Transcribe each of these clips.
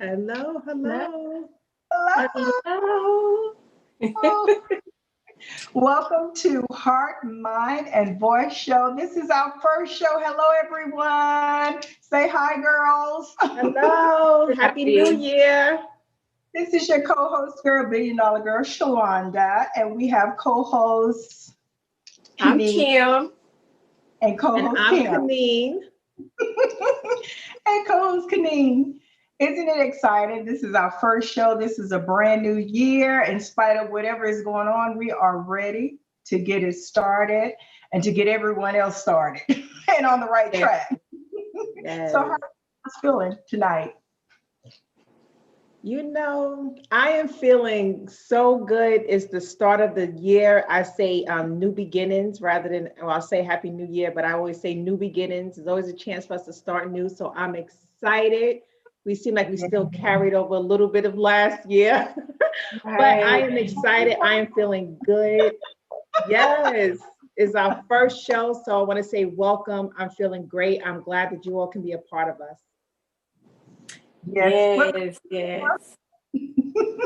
Hello, hello. Hello. Hello. Welcome to Heart, Mind, and Voice Show. This is our first show. Hello, everyone. Say hi, girls. Hello, Happy New Happy. Year. This is your co-host, girl, Billion Dollar Girl, Shalonda, and we have co-hosts I'm Kenny Kim. and And co-host I'm Kim Kaneen. and co-host Kaneen. Isn't it exciting? This is our first show. This is a brand new year. In spite of whatever is going on, we are ready to get it started and to get everyone else started and on the right Yeah. track. So, how are Yes. you feeling tonight? I am feeling so good. It's the start of the year. I say new beginnings rather than, well, I'll say Happy New Year, but I always say new beginnings. There's always a chance for us to start new. So I'm excited. We seem like we Yeah. still carried over a little bit of last year, but I Right. am excited. I am feeling good. Yes, it's our first show. So I want to say welcome. I'm feeling great. I'm glad that you all can be a part of us. Yes. What? Yes, yes.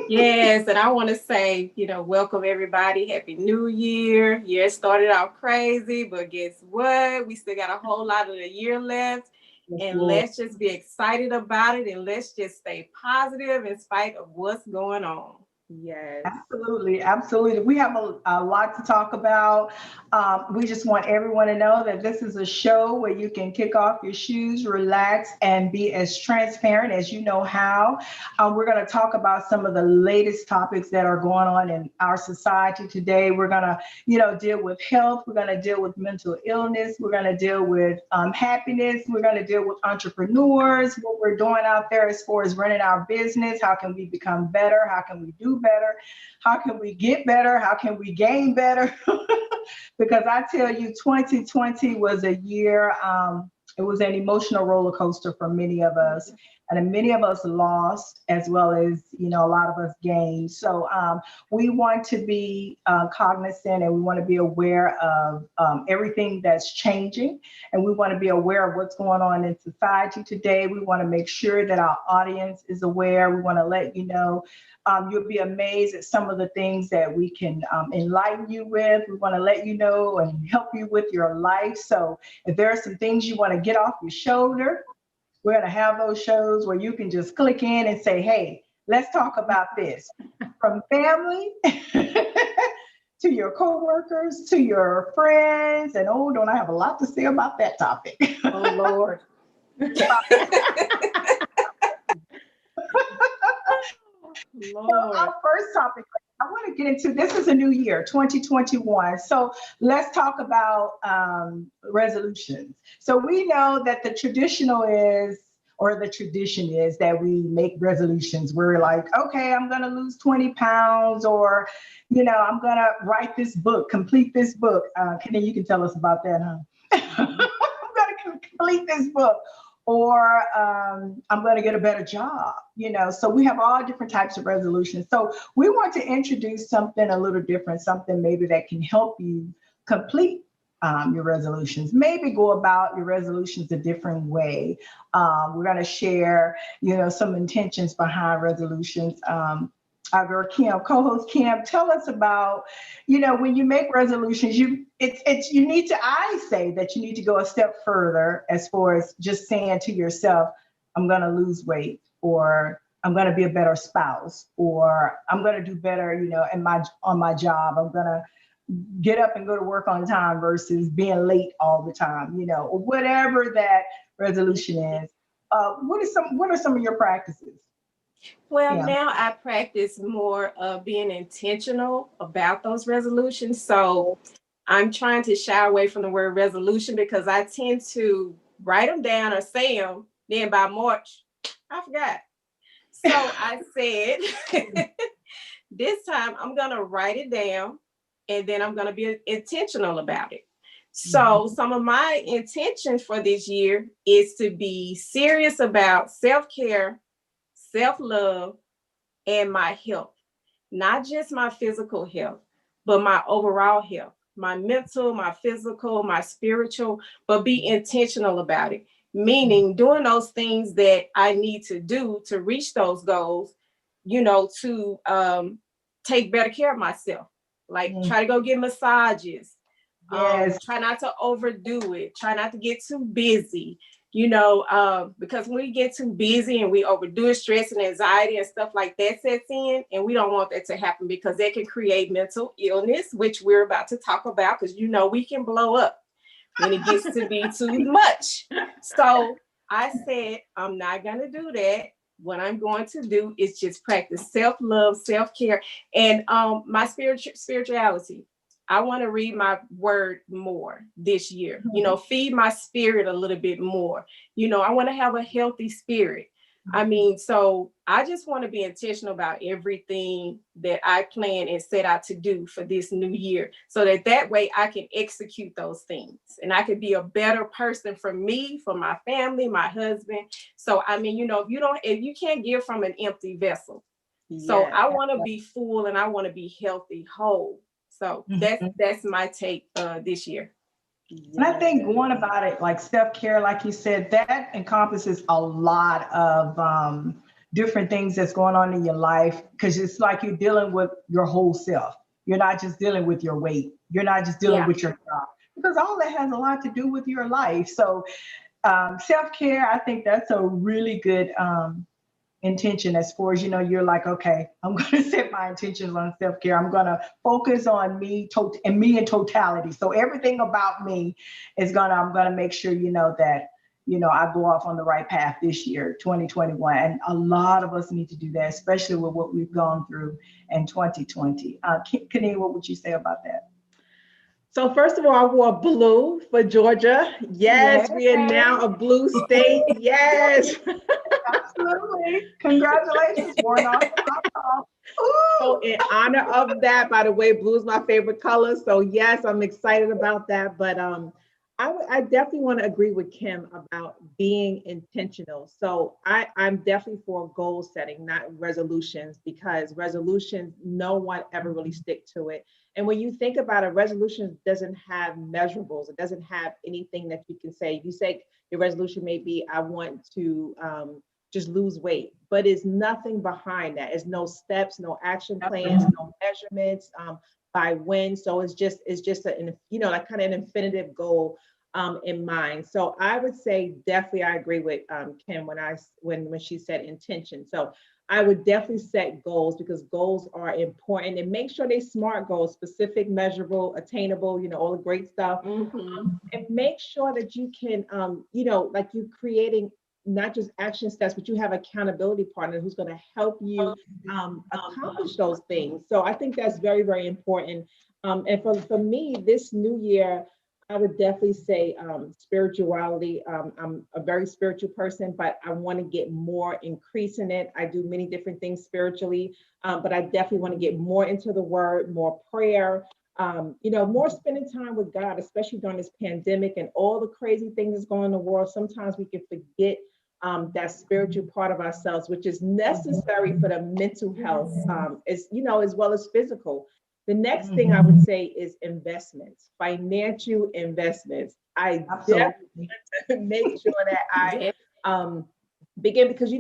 Yes. And I want to say, welcome everybody. Happy New Year. Year started out crazy, but guess what? We still got a whole lot of the year left. Yes, And Lord. let's just be excited about it and let's just stay positive in spite of what's going on. Yes. Absolutely, absolutely. We have a lot to talk about. We just want everyone to know that this is a show where you can kick off your shoes, relax, and be as transparent as you know how. We're going to talk about some of the latest topics that are going on in our society today. We're going to, deal with health. We're going to deal with mental illness. We're going to deal with happiness. We're going to deal with entrepreneurs, what we're doing out there as far as running our business. How can we become better? How can we do better? How can we get better? How can we gain better? Because I tell you, 2020 was a year, it was an emotional roller coaster for many of us. And many of us lost as well as, a lot of us gained. So we want to be cognizant and we want to be aware of everything that's changing. And we want to be aware of what's going on in society today. We want to make sure that our audience is aware. We want to let you know. You'll be amazed at some of the things that we can enlighten you with. We want to let you know and help you with your life. So if there are some things you want to get off your shoulder, we're going to have those shows where you can just click in and say, hey, let's talk about this. From family to your coworkers to your friends. And oh, don't I have a lot to say about that topic? Oh, Lord. So Lord. our first topic I want to get into, this is a new year, 2021. So let's talk about resolutions. So we know that the traditional is, or the tradition is that we make resolutions. We're like, okay, I'm going to lose 20 pounds, or, I'm going to write this book, complete this book. Kenny, you can tell us about that, huh? I'm going to complete this book, or I'm going to get a better job, So we have all different types of resolutions. So we want to introduce something a little different, something maybe that can help you complete your resolutions, maybe go about your resolutions a different way. We're going to share, some intentions behind resolutions. Our girl Kim, co-host Kim, tell us about, when you make resolutions, you need to, I say that you need to go a step further as far as just saying to yourself, I'm going to lose weight, or I'm going to be a better spouse, or I'm going to do better, on my job. I'm going to get up and go to work on time versus being late all the time, or whatever that resolution is. What are some of your practices? Well, Yeah. now I practice more of being intentional about those resolutions. So I'm trying to shy away from the word resolution because I tend to write them down or say them. Then by March, I forgot. So I said, this time I'm going to write it down and then I'm going to be intentional about it. So some of my intentions for this year is to be serious about self-care, self-love, and my health, not just my physical health, but my overall health, my mental, my physical, my spiritual, but be intentional about it. meaning doing those things that I need to do to reach those goals, to take better care of myself, like try to go get massages, Yes. try not to overdo it, try not to get too busy, because when we get too busy and we overdo it, stress and anxiety and stuff like that sets in, and we don't want that to happen because that can create mental illness, which we're about to talk about, because we can blow up when it gets to be too much. So I said, I'm not going to do that. What I'm going to do is just practice self-love, self-care, and my spirituality. I want to read my word more this year, feed my spirit a little bit more. I want to have a healthy spirit. I mean, so I just want to be intentional about everything that I plan and set out to do for this new year, so that way I can execute those things and I can be a better person for me, for my family, my husband. So, I mean, if you can't give from an empty vessel. So I want to be full and I want to be healthy, whole. So that's my take this year. And I think going about it like self-care, like you said, that encompasses a lot of different things that's going on in your life, because it's like you're dealing with your whole self. You're not just dealing with your weight. You're not just dealing with your job, because all that has a lot to do with your life. So self-care, I think that's a really good intention, as far as you're like, okay, I'm going to set my intentions on self-care. I'm going to focus on me and me in totality. So everything about me I'm going to make sure that I go off on the right path this year, 2021. And a lot of us need to do that, especially with what we've gone through in 2020. Kenny, what would you say about that? So first of all, I wore blue for Georgia. Yes, we are now a blue state. Yes. Absolutely. Congratulations, Warnock. So in honor of that, by the way, blue is my favorite color. So yes, I'm excited about that. But I definitely want to agree with Kim about being intentional. So I'm definitely for goal setting, not resolutions, because resolutions, no one ever really stick to it. And when you think about it, resolution doesn't have measurables. It doesn't have anything that you can say. You say your resolution may be, I want to just lose weight, but it's nothing behind that. It's no steps, no action plans, no measurements by when. So it's just a, like kind of an infinitive goal in mind. So I would say definitely I agree with Kim when she said intention. So I would definitely set goals, because goals are important, and make sure they're SMART goals, specific, measurable, attainable, all the great stuff. And make sure that you can, like you're creating not just action steps, but you have accountability partner who's going to help you accomplish those things. So I think that's very, very important. And for me, this new year, I would definitely say spirituality. I'm a very spiritual person, but I want to get more increase in it. I do many different things spiritually, but I definitely want to get more into the word, more prayer, more spending time with God, especially during this pandemic and all the crazy things that's going on in the world. Sometimes we can forget that spiritual part of ourselves, which is necessary for the mental health, as well as physical. The next thing I would say is investments, financial investments. I definitely want to make sure that I begin, because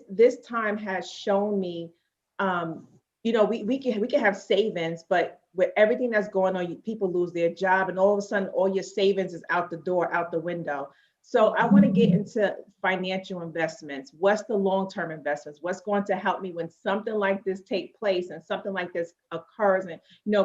this time has shown me, we can have savings, but with everything that's going on, people lose their job, and all of a sudden, all your savings is out the door, out the window. So I want to get into financial investments. What's the long-term investments? What's going to help me when something like this take place and something like this occurs and,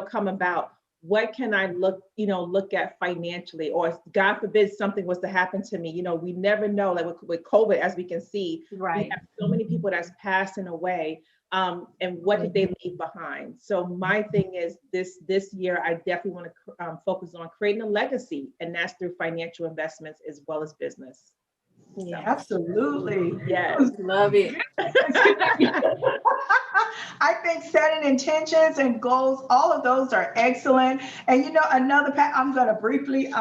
come about? What can I look at financially? Or God forbid something was to happen to me. We never know, like with COVID, as we can see, right. We have so many people that's passing away. And what did they leave behind? So my thing is this year, I definitely want to focus on creating a legacy, and that's through financial investments as well as business. Yeah, so. Absolutely. Yes. Love it. I think setting intentions and goals, all of those are excellent. And I'm going to briefly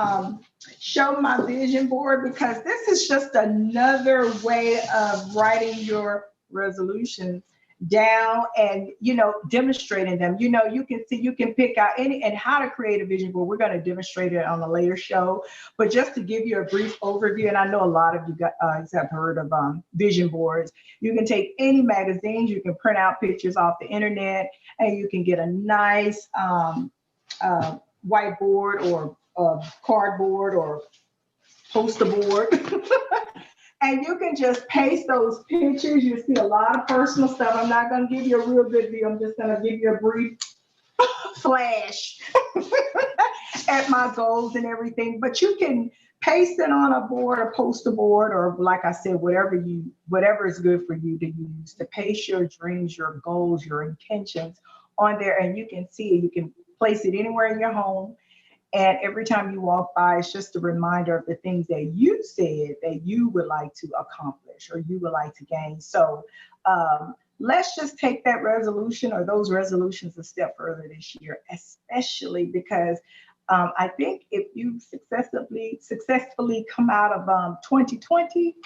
show my vision board, because this is just another way of writing your resolutions down and, demonstrating them. You can see, you can pick out any and how to create a vision board. We're going to demonstrate it on a later show, but just to give you a brief overview, and I know a lot of you guys have heard of vision boards. You can take any magazines, you can print out pictures off the internet, and you can get a nice whiteboard or cardboard or poster board. And you can just paste those pictures. You see a lot of personal stuff. I'm not going to give you a real good view. I'm just going to give you a brief flash at my goals and everything. But you can paste it on a board, a poster board, or like I said, whatever is good for you to use to paste your dreams, your goals, your intentions on there. And you can see it. You can place it anywhere in your home. And every time you walk by, it's just a reminder of the things that you said that you would like to accomplish or you would like to gain. So let's just take that resolution or those resolutions a step further this year, especially because I think if you successfully come out of 2020,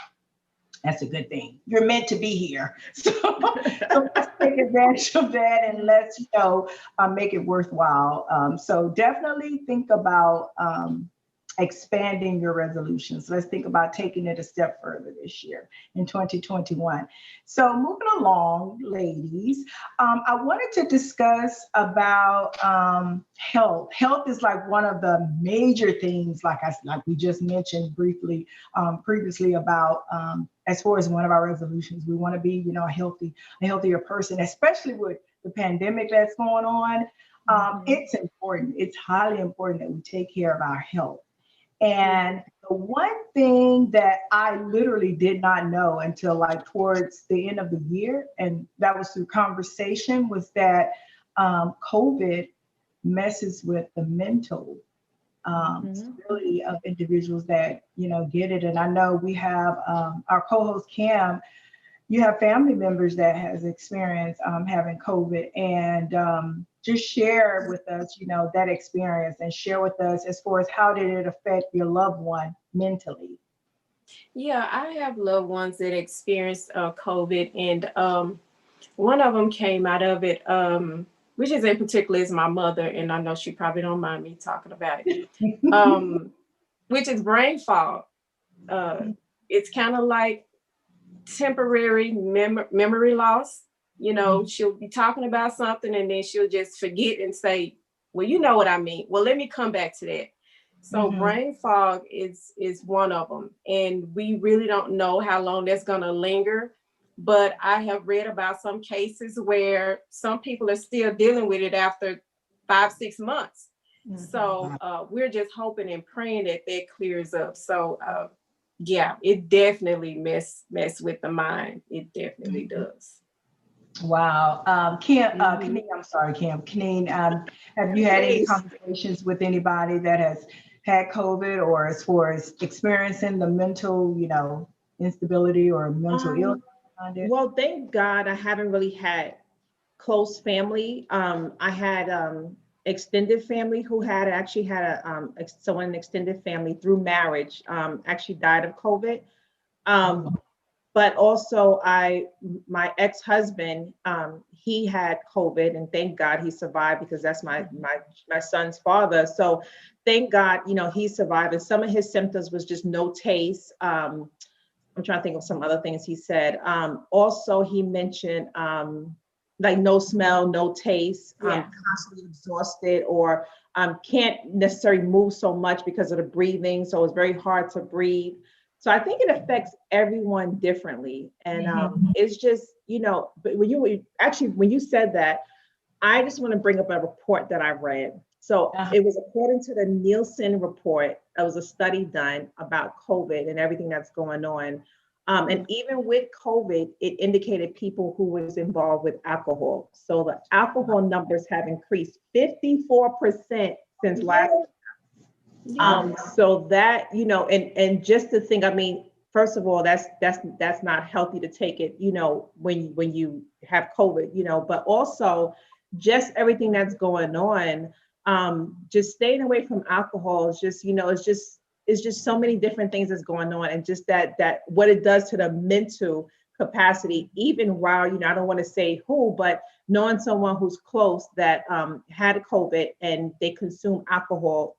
that's a good thing. You're meant to be here. So let's take advantage of that and let's, make it worthwhile. So definitely think about expanding your resolutions. Let's think about taking it a step further this year in 2021. So moving along, ladies, I wanted to discuss about health. Health is like one of the major things, like we just mentioned briefly previously about as far as one of our resolutions. We want to be, a healthier person, especially with the pandemic that's going on. It's important. It's highly important that we take care of our health. And the one thing that I literally did not know until like towards the end of the year, and that was through conversation, was that COVID messes with the mental stability of individuals that, get it. And I know we have our co-host Cam, you have family members that has experienced having COVID, and just share with us, that experience and share with us as far as how did it affect your loved one mentally? Yeah, I have loved ones that experienced COVID, and one of them came out of it, which is in particular is my mother, and I know she probably don't mind me talking about it, which is brain fog. It's kind of like temporary memory loss. She'll be talking about something and then she'll just forget and say, well, you know what I mean. Well, let me come back to that. So brain fog is one of them. And we really don't know how long that's going to linger. But I have read about some cases where some people are still dealing with it after 5-6 months. So we're just hoping and praying that clears up. So yeah, it definitely mess with the mind. It definitely does. Wow. Kaneen, I'm sorry, Kaneen, have you had any conversations with anybody that has had COVID or as far as experiencing the mental, instability or mental illness? Well, thank God I haven't really had close family. I had extended family who actually had someone in extended family through marriage actually died of COVID. But also my ex-husband, he had COVID, and thank God he survived because that's my son's father. So thank God, he survived. And some of his symptoms was just no taste. I'm trying to think of some other things he said. Also, he mentioned like no smell, no taste, constantly exhausted, or can't necessarily move so much because of the breathing. So it's very hard to breathe. So I think it affects everyone differently. And it's just, but when you said that, I just want to bring up a report that I read. So it was according to the Nielsen report. It was a study done about COVID and everything that's going on. And even with COVID, it indicated people who was involved with alcohol. So the alcohol numbers have increased 54% since last year. So that, and just to think, first of all, that's not healthy to take it, when you have COVID, but also just everything that's going on, just staying away from alcohol is just, it's just so many different things that's going on, and just that what it does to the mental, capacity, even while, I don't want to say who, but knowing someone who's close that had COVID and they consume alcohol,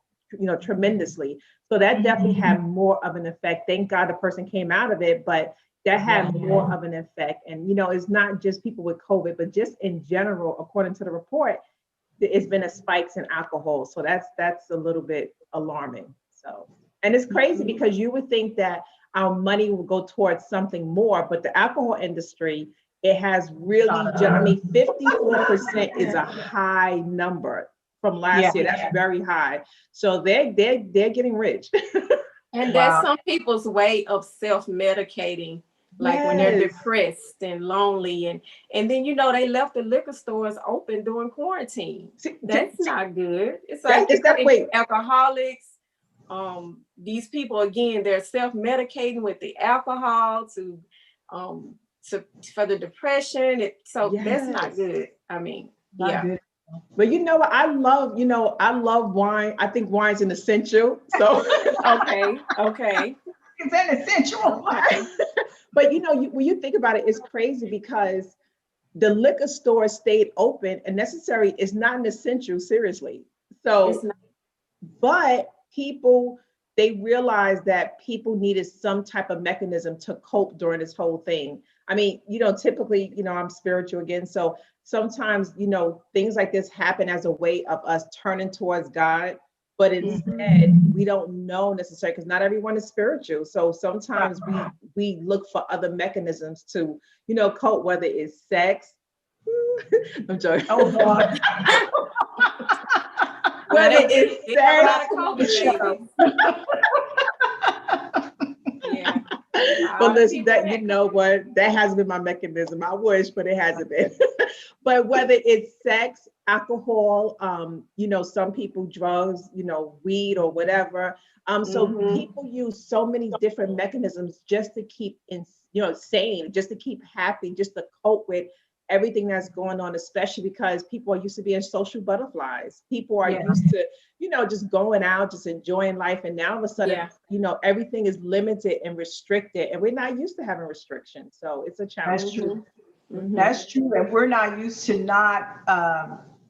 tremendously. So that definitely had more of an effect. Thank God the person came out of it, but that had more of an effect. And, it's not just people with COVID, but just in general, according to the report, it's been a spikes in alcohol. So that's a little bit alarming. So, and it's crazy because you would think that our money will go towards something more, but the alcohol industry, it has really, 54% is a high number from last year. That's very high. So they're getting rich. And that's some people's way of self-medicating, like when they're depressed and lonely, and then they left the liquor stores open during quarantine. That's not good. It's like alcoholics. These people, again, they're self-medicating with the alcohol for the depression. That's not good. I mean, good. But what? I love wine. I think wine's an essential. So okay. It's an essential. But when you think about it, it's crazy because the liquor store stayed open and necessary is not an essential, seriously. So, but people, they realized that people needed some type of mechanism to cope during this whole thing. I mean, typically, I'm spiritual again. So sometimes, things like this happen as a way of us turning towards God. But instead, we don't know necessarily because not everyone is spiritual. So sometimes we look for other mechanisms to, cope, whether it's sex. I'm joking. Oh, God. Whether it's sex. Yeah. But listen, that hasn't been my mechanism. I wish, but it hasn't been. But whether it's sex, alcohol, some people drugs, weed or whatever. So people use so many different mechanisms just to keep sane, just to keep happy, just to cope with everything that's going on, especially because people are used to being social butterflies. People are used to, just going out, just enjoying life. And now all of a sudden, everything is limited and restricted, and we're not used to having restrictions. So it's a challenge. That's true. That's true. And we're not used to not,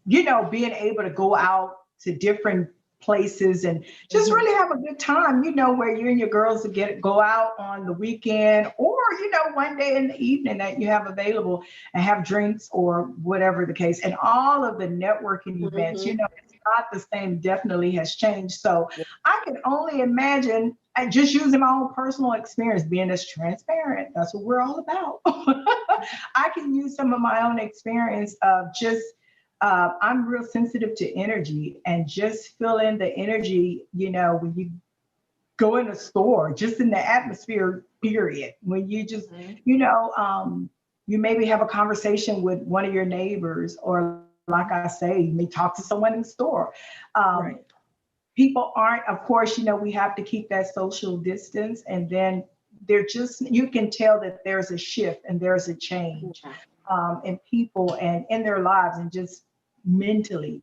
being able to go out to different places and just really have a good time, where you and your girls go out on the weekend or, one day in the evening that you have available and have drinks or whatever the case. And all of the networking events, it's not the same, definitely has changed. So I can only imagine, and just using my own personal experience, being as transparent, that's what we're all about. I can use some of my own experience of just, I'm real sensitive to energy and just feeling the energy, when you go in a store, just in the atmosphere, period. When you just, you maybe have a conversation with one of your neighbors, or like I say, you may talk to someone in the store. People aren't, of course, we have to keep that social distance, and then you can tell that there's a shift and there's a change in people and in their lives, and just mentally,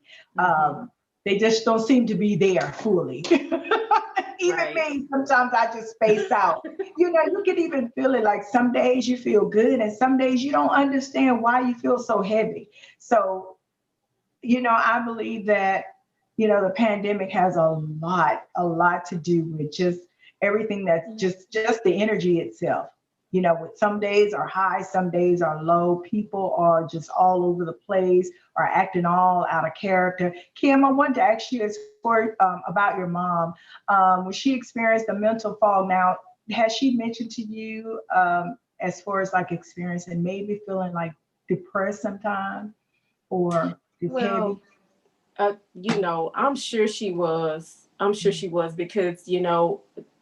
they just don't seem to be there fully. Even me, sometimes I just space out. You can even feel it, like some days you feel good and some days you don't understand why you feel so heavy. So, I believe that, the pandemic has a lot to do with just everything that's just the energy itself. With some days are high, some days are low. People are just all over the place, are acting all out of character. Kim, I wanted to ask you about your mom. When she experienced a mental fog, now, has she mentioned to you as far as like experiencing maybe feeling like depressed sometimes or heavy? I'm sure she was. Because,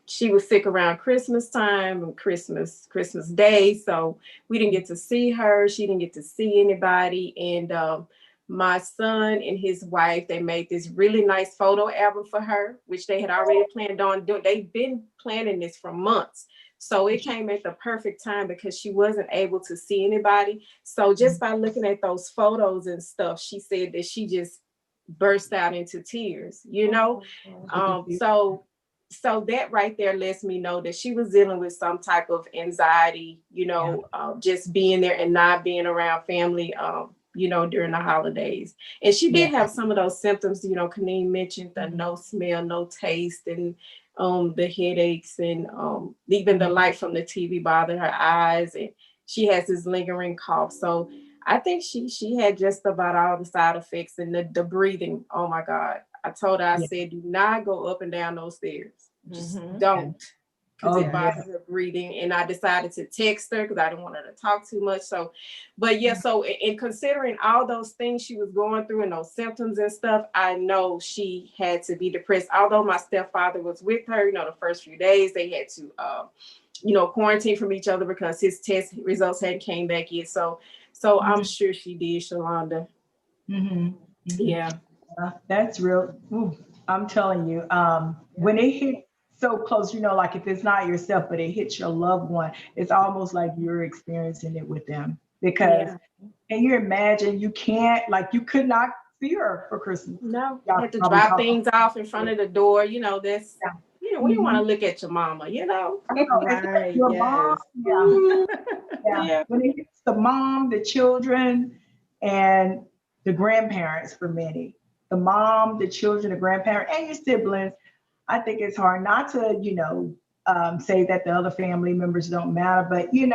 she was sick around Christmas time and Christmas Day. So we didn't get to see her. She didn't get to see anybody. And my son and his wife, they made this really nice photo album for her, which they had already planned on doing. They've been planning this for months. So it came at the perfect time because she wasn't able to see anybody. So just by looking at those photos and stuff, she said that she just burst out into tears, So so that right there lets me know that she was dealing with some type of anxiety, just being there and not being around family, during the holidays. And she did have some of those symptoms, Kaneen mentioned the no smell, no taste, and the headaches, and even the light from the TV bothered her eyes, and she has this lingering cough. So I think she had just about all the side effects, and the breathing. Oh my God. I told her, I said, do not go up and down those stairs. Just don't. Because it bothers her breathing. And I decided to text her because I didn't want her to talk too much. So, but so in considering all those things she was going through and those symptoms and stuff, I know she had to be depressed. Although my stepfather was with her, the first few days, they had to, quarantine from each other because his test results hadn't came back yet. So I'm sure she did, Shalonda. Yeah. That's real. Ooh, I'm telling you, when it hit so close, like if it's not yourself, but it hits your loved one, it's almost like you're experiencing it with them. Because, can you imagine, you could not see her for Christmas. No, you had to drop things off in front of the door. That's, we want to look at your mama, Right, your mom, When it hits the mom, the children, and the grandparents for many. The mom, the children, the grandparents, and your siblings. I think it's hard not to, say that the other family members don't matter, but they're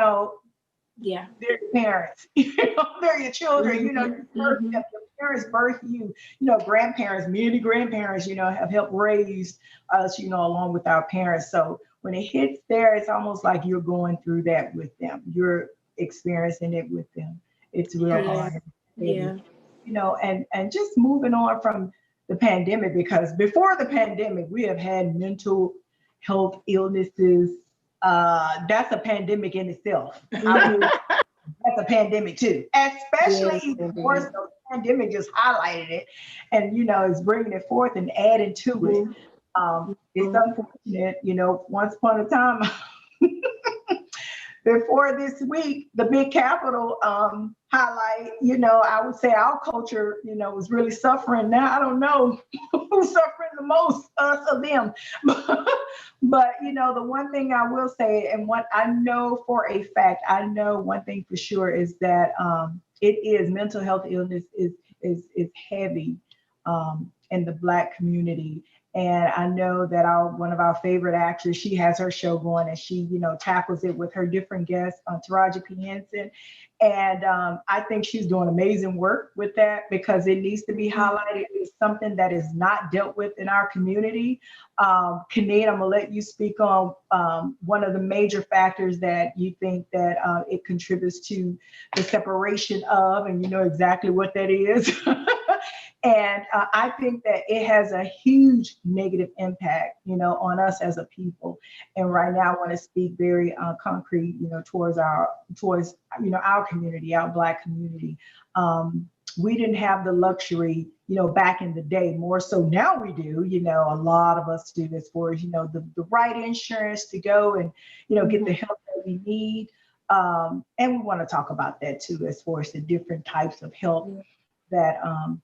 your parents. They're your children. Your parents birth you. Grandparents, many grandparents, have helped raise us, along with our parents. So when it hits there, it's almost like you're going through that with them. You're experiencing it with them. It's real hard. Yeah. And just moving on from the pandemic, because before the pandemic, we have had mental health illnesses. That's a pandemic in itself. That's a pandemic too, especially more so. The pandemic just highlighted it, and it's bringing it forth and adding to it. It's unfortunate, once upon a time. Before this week, the big capital highlight, I would say our culture, was really suffering. Now, I don't know who's suffering the most, us or them. But, the one thing I will say, and what I know for a fact, I know one thing for sure is that it is mental health illness is heavy in the Black community. And I know that one of our favorite actors, she has her show going, and she, tackles it with her different guests, Taraji P. Henson. And I think she's doing amazing work with that, because it needs to be highlighted. It's something that is not dealt with in our community. Kaneen, I'm gonna let you speak on one of the major factors that you think that it contributes to the separation of, and you know exactly what that is. And I think that it has a huge negative impact, on us as a people. And right now, I want to speak very concrete, towards our community, our Black community. We didn't have the luxury, back in the day, more so now we do. A lot of us do, as far as the right insurance to go and get the help that we need. And we want to talk about that too, as far as the different types of help that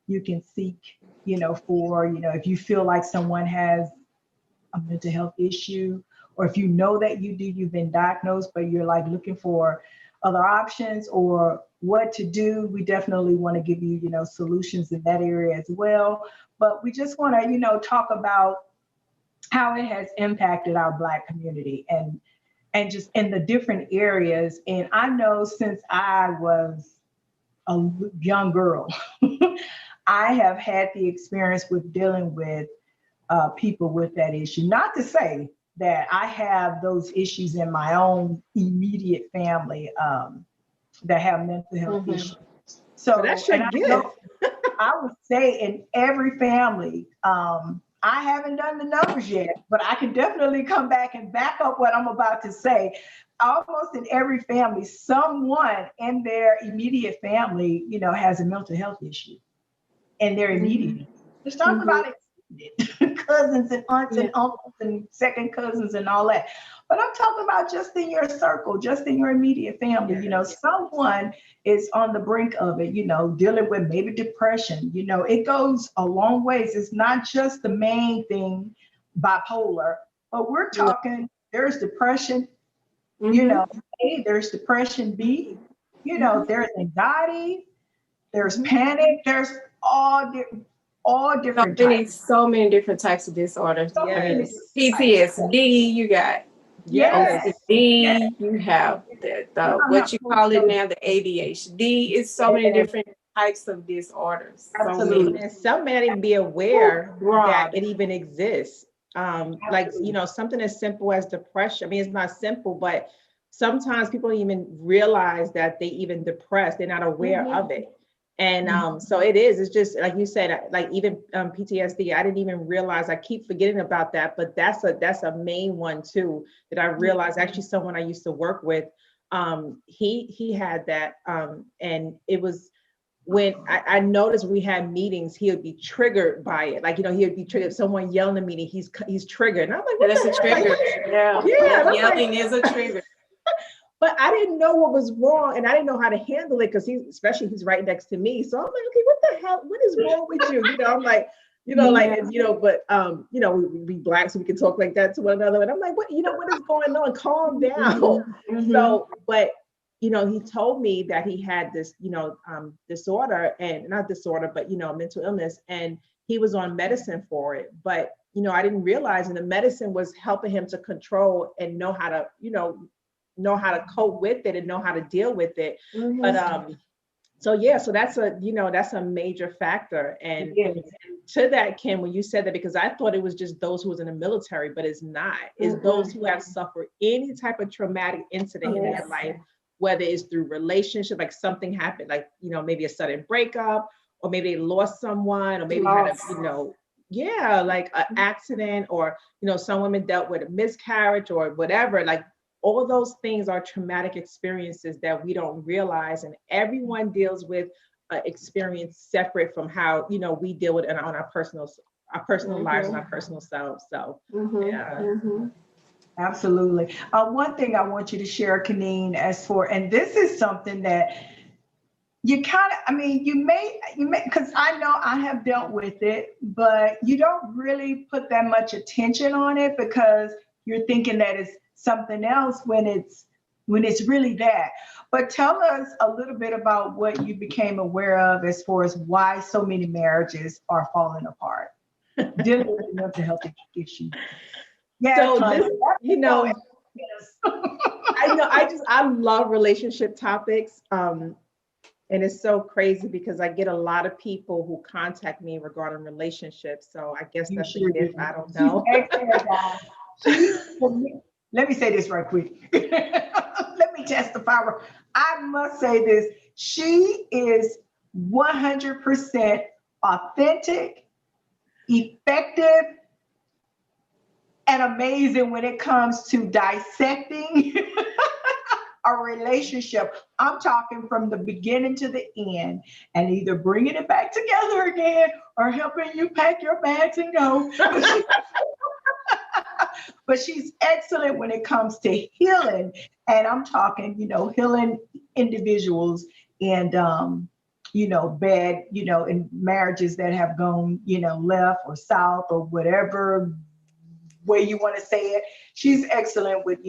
you can seek, for, if you feel like someone has a mental health issue, or if that you've been diagnosed, but you're like looking for other options or what to do. We definitely want to give you, solutions in that area as well. But we just want to, talk about how it has impacted our Black community and just in the different areas. And I know since I was a young girl, I have had the experience with dealing with people with that issue. Not to say that I have those issues in my own immediate family that have mental health issues. So that's your gift. I would say in every family, I haven't done the numbers yet, but I can definitely come back and back up what I'm about to say. Almost in every family, someone in their immediate family, has a mental health issue. And their immediate. Let's talk about it. Cousins and aunts and uncles and second cousins and all that. But I'm talking about just in your circle, just in your immediate family. Someone is on the brink of it, dealing with maybe depression. It goes a long ways. It's not just the main thing, bipolar but we're talking, there's depression, A, there's depression, B, there's anxiety, there's panic, there's all different types. So many different types of disorders. So many Yes. PTSD, you got Yes. OCD, you have the what you call it now, the ADHD. It's so many different types of disorders. Absolutely. And some may not even be aware Broad. that it even exists. Like, something as simple as depression. I mean, it's not simple, but sometimes people don't even realize that they even depressed. They're not aware of it. And so it's just like you said, like even PTSD, I didn't even realize. I keep forgetting about that, but that's a main one too, that I realized. Actually, someone I used to work with, he had that, and it was when I noticed we had meetings, he would be triggered by it. Like, he would be triggered. Someone yelling at me, he's triggered. And I'm like, that's a trigger. Yeah. Yelling is a trigger. But I didn't know what was wrong, and I didn't know how to handle it because he's right next to me. So I'm like, okay, what the hell? What is wrong with you? I'm like, but we Black, so we can talk like that to one another. And I'm like, what is going on? Calm down. So, but he told me that he had this, disorder, and not disorder, but mental illness, and he was on medicine for it. But I didn't realize, and the medicine was helping him to control and know how to, know how to cope with it and know how to deal with it. But so that's a major factor. And to that, Kim, when you said that, because I thought it was just those who was in the military, but it's not. It's those who have suffered any type of traumatic incident in their life, whether it's through relationship, like something happened, like maybe a sudden breakup, or maybe they lost someone, or maybe had a like an accident, or some women dealt with a miscarriage or whatever. Like, all of those things are traumatic experiences that we don't realize, and everyone deals with experience separate from how we deal with it on our personal lives and our personal selves. So Absolutely. One thing I want you to share, Kaneen, and this is something that you kind of, you may, because I know I have dealt with it, but you don't really put that much attention on it because you're thinking that it's something else when it's really that. But tell us a little bit about what you became aware of as far as why so many marriages are falling apart, dealing with mental health issues. Yeah. So I love relationship topics. And it's so crazy because I get a lot of people who contact me regarding relationships. So I guess that's a gift. I don't know. Let me say this right quick. Let me testify. I must say this. She is 100% authentic, effective, and amazing when it comes to dissecting a relationship. I'm talking from the beginning to the end, and either bringing it back together again or helping you pack your bags and go. But she's excellent when it comes to healing. And I'm talking, healing individuals and, bad, in marriages that have gone, left or south or whatever way you want to say it. She's excellent with,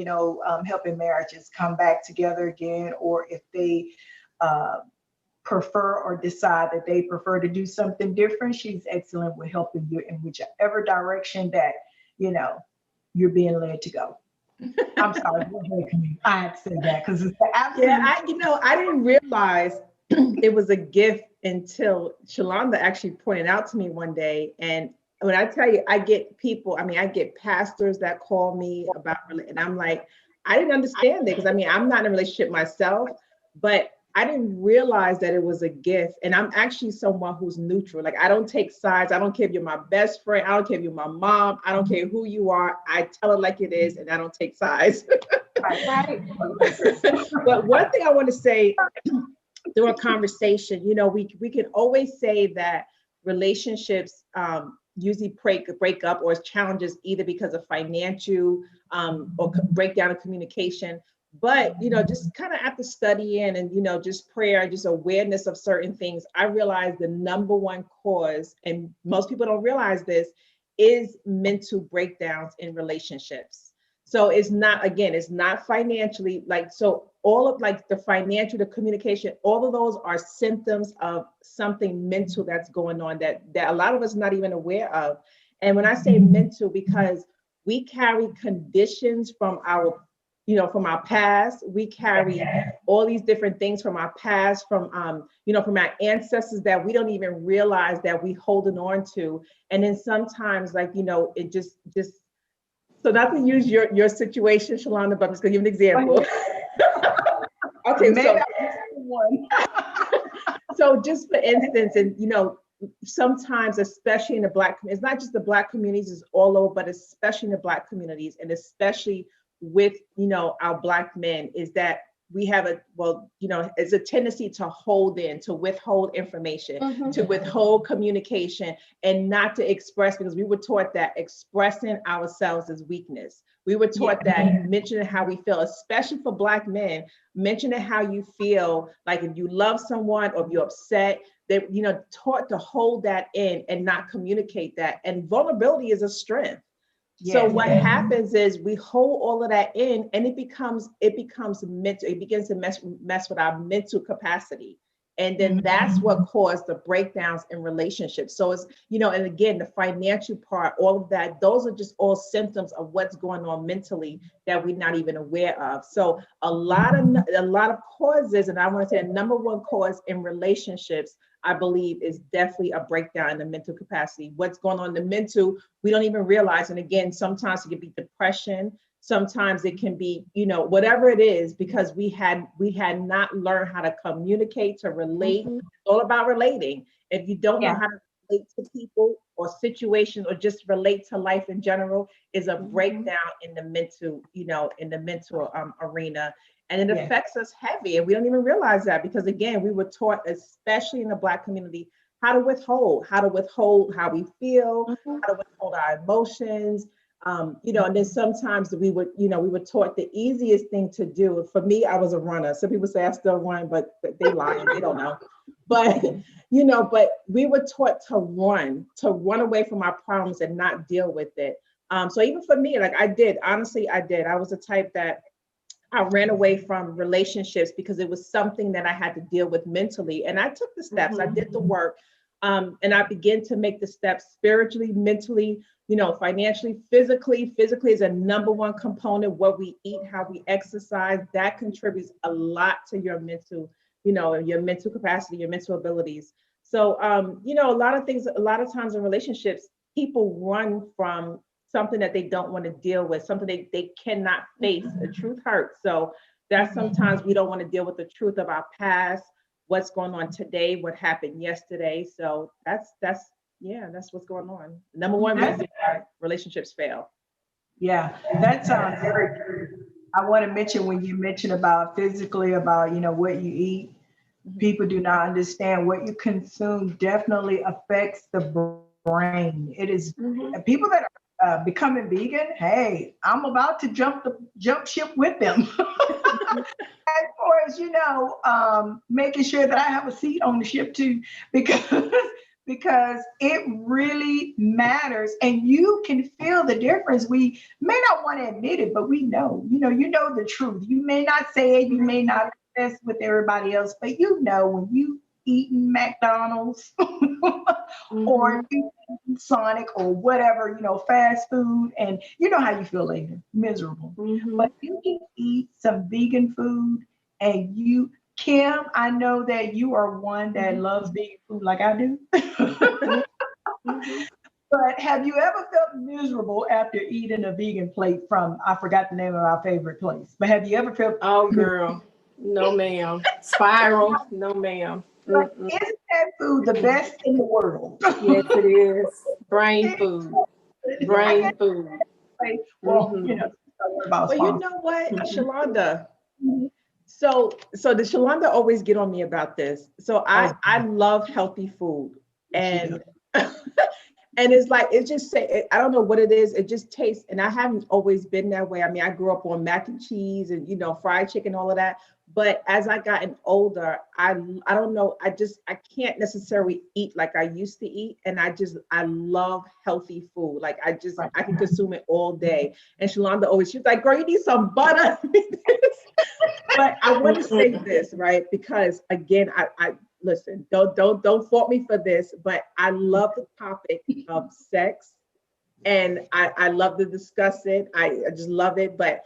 helping marriages come back together again, or if they prefer or decide that they prefer to do something different, she's excellent with helping you in whichever direction that, you're being led to go. I'm sorry, I had to say that because it's the absolute. Yeah, I didn't realize it was a gift until Shalonda actually pointed out to me one day. And when I tell you, I get people, I get pastors that call me about, and I'm like, I didn't understand it because I'm not in a relationship myself, but I didn't realize that it was a gift. And I'm actually someone who's neutral. Like, I don't take sides. I don't care if you're my best friend. I don't care if you're my mom. I don't care who you are. I tell it like it is, and I don't take sides. Right. But one thing I want to say through a conversation, we can always say that relationships usually break up or challenges either because of financial or breakdown of communication. But, just kind of after studying and, just prayer, just awareness of certain things, I realized the number one cause, and most people don't realize this, is mental breakdowns in relationships. So it's not, again, it's not financially, like, so all of like the financial, the communication, all of those are symptoms of something mental that's going on that a lot of us not even aware of. And when I say mental, because we carry conditions from our, from our past, we carry all these different things from our past, from, from our ancestors that we don't even realize that we holding on to. And then sometimes, like, it just, so not to use your situation, Shalonda, but I'm just gonna give an example. Okay, so one. so just for instance, and sometimes, especially in the Black, it's not just the Black communities, it's all over, but especially in the Black communities, and especially with our Black men, is that we have it's a tendency to hold in, to withhold information, to withhold communication, and not to express, because we were taught that expressing ourselves is weakness. We were taught that mentioning how we feel, especially for Black men, mentioning how you feel, like if you love someone or if you're upset, they taught to hold that in and not communicate that. And vulnerability is a strength. So what happens is we hold all of that in, and it becomes mental. It begins to mess with our mental capacity. And then that's what caused the breakdowns in relationships. So it's, and again, the financial part, all of that, those are just all symptoms of what's going on mentally that we're not even aware of. So a lot of causes, and I want to say the number one cause in relationships, I believe, is definitely a breakdown in the mental capacity. What's going on in the mental, we don't even realize. And again, sometimes it can be depression. Sometimes it can be, whatever it is, because we had not learned how to communicate, to relate. It's all about relating. If you don't know how to relate to people or situations, or just relate to life in general, is a breakdown in the mental, arena. And it affects us heavy, and we don't even realize that, because again, we were taught, especially in the Black community, how to withhold how we feel, how to withhold our emotions. And then sometimes we were taught the easiest thing to do. For me, I was a runner. Some people say I still run, but they lying, they don't know. But, but we were taught to run away from our problems and not deal with it. So even for me, like I did. I was the type that I ran away from relationships because it was something that I had to deal with mentally. And I took the steps, I did the work, and I began to make the steps spiritually, mentally, financially, physically. Physically is a number one component. What we eat, how we exercise, that contributes a lot to your mental, your mental capacity, your mental abilities. So, a lot of times in relationships, people run from something that they don't want to deal with, something they cannot face. The truth hurts. So that's sometimes we don't want to deal with the truth of our past, what's going on today, what happened yesterday. So that's what's going on. Number one reason why relationships fail. Yeah, that sounds very true. I want to mention, when you mentioned about physically, about what you eat, people do not understand what you consume definitely affects the brain. It is people that are becoming vegan. Hey, I'm about to jump ship with them. As far as making sure that I have a seat on the ship too, because it really matters, and you can feel the difference. We may not want to admit it, but we know. You know the truth. You may not say it, you may not confess with everybody else, but when you eating McDonald's or eating Sonic or whatever, fast food, and you know how you feel later, miserable. But you can eat some vegan food, and Kim, I know that you are one that loves vegan food like I do. But have you ever felt miserable after eating a vegan plate from, I forgot the name of our favorite place, but have you ever felt? Oh, girl. No, ma'am. Spiral. No, ma'am. But isn't that food the best in the world? Yes, it is. Brain food. Brain food. Well, about But you know what, Shalonda? So the Shalonda always get on me about this. So I love healthy food, and and it's like, it just say, I don't know what it is. It just tastes, and I haven't always been that way. I mean, I grew up on mac and cheese and fried chicken, all of that. But as I gotten older, I don't know, I can't necessarily eat like I used to eat. And I love healthy food. Like I can consume it all day. And Shalonda always, she's like, girl, you need some butter. But I want to say this, right? Because again, I listen, don't fault me for this, but I love the topic of sex, and I love to discuss it. I just love it. But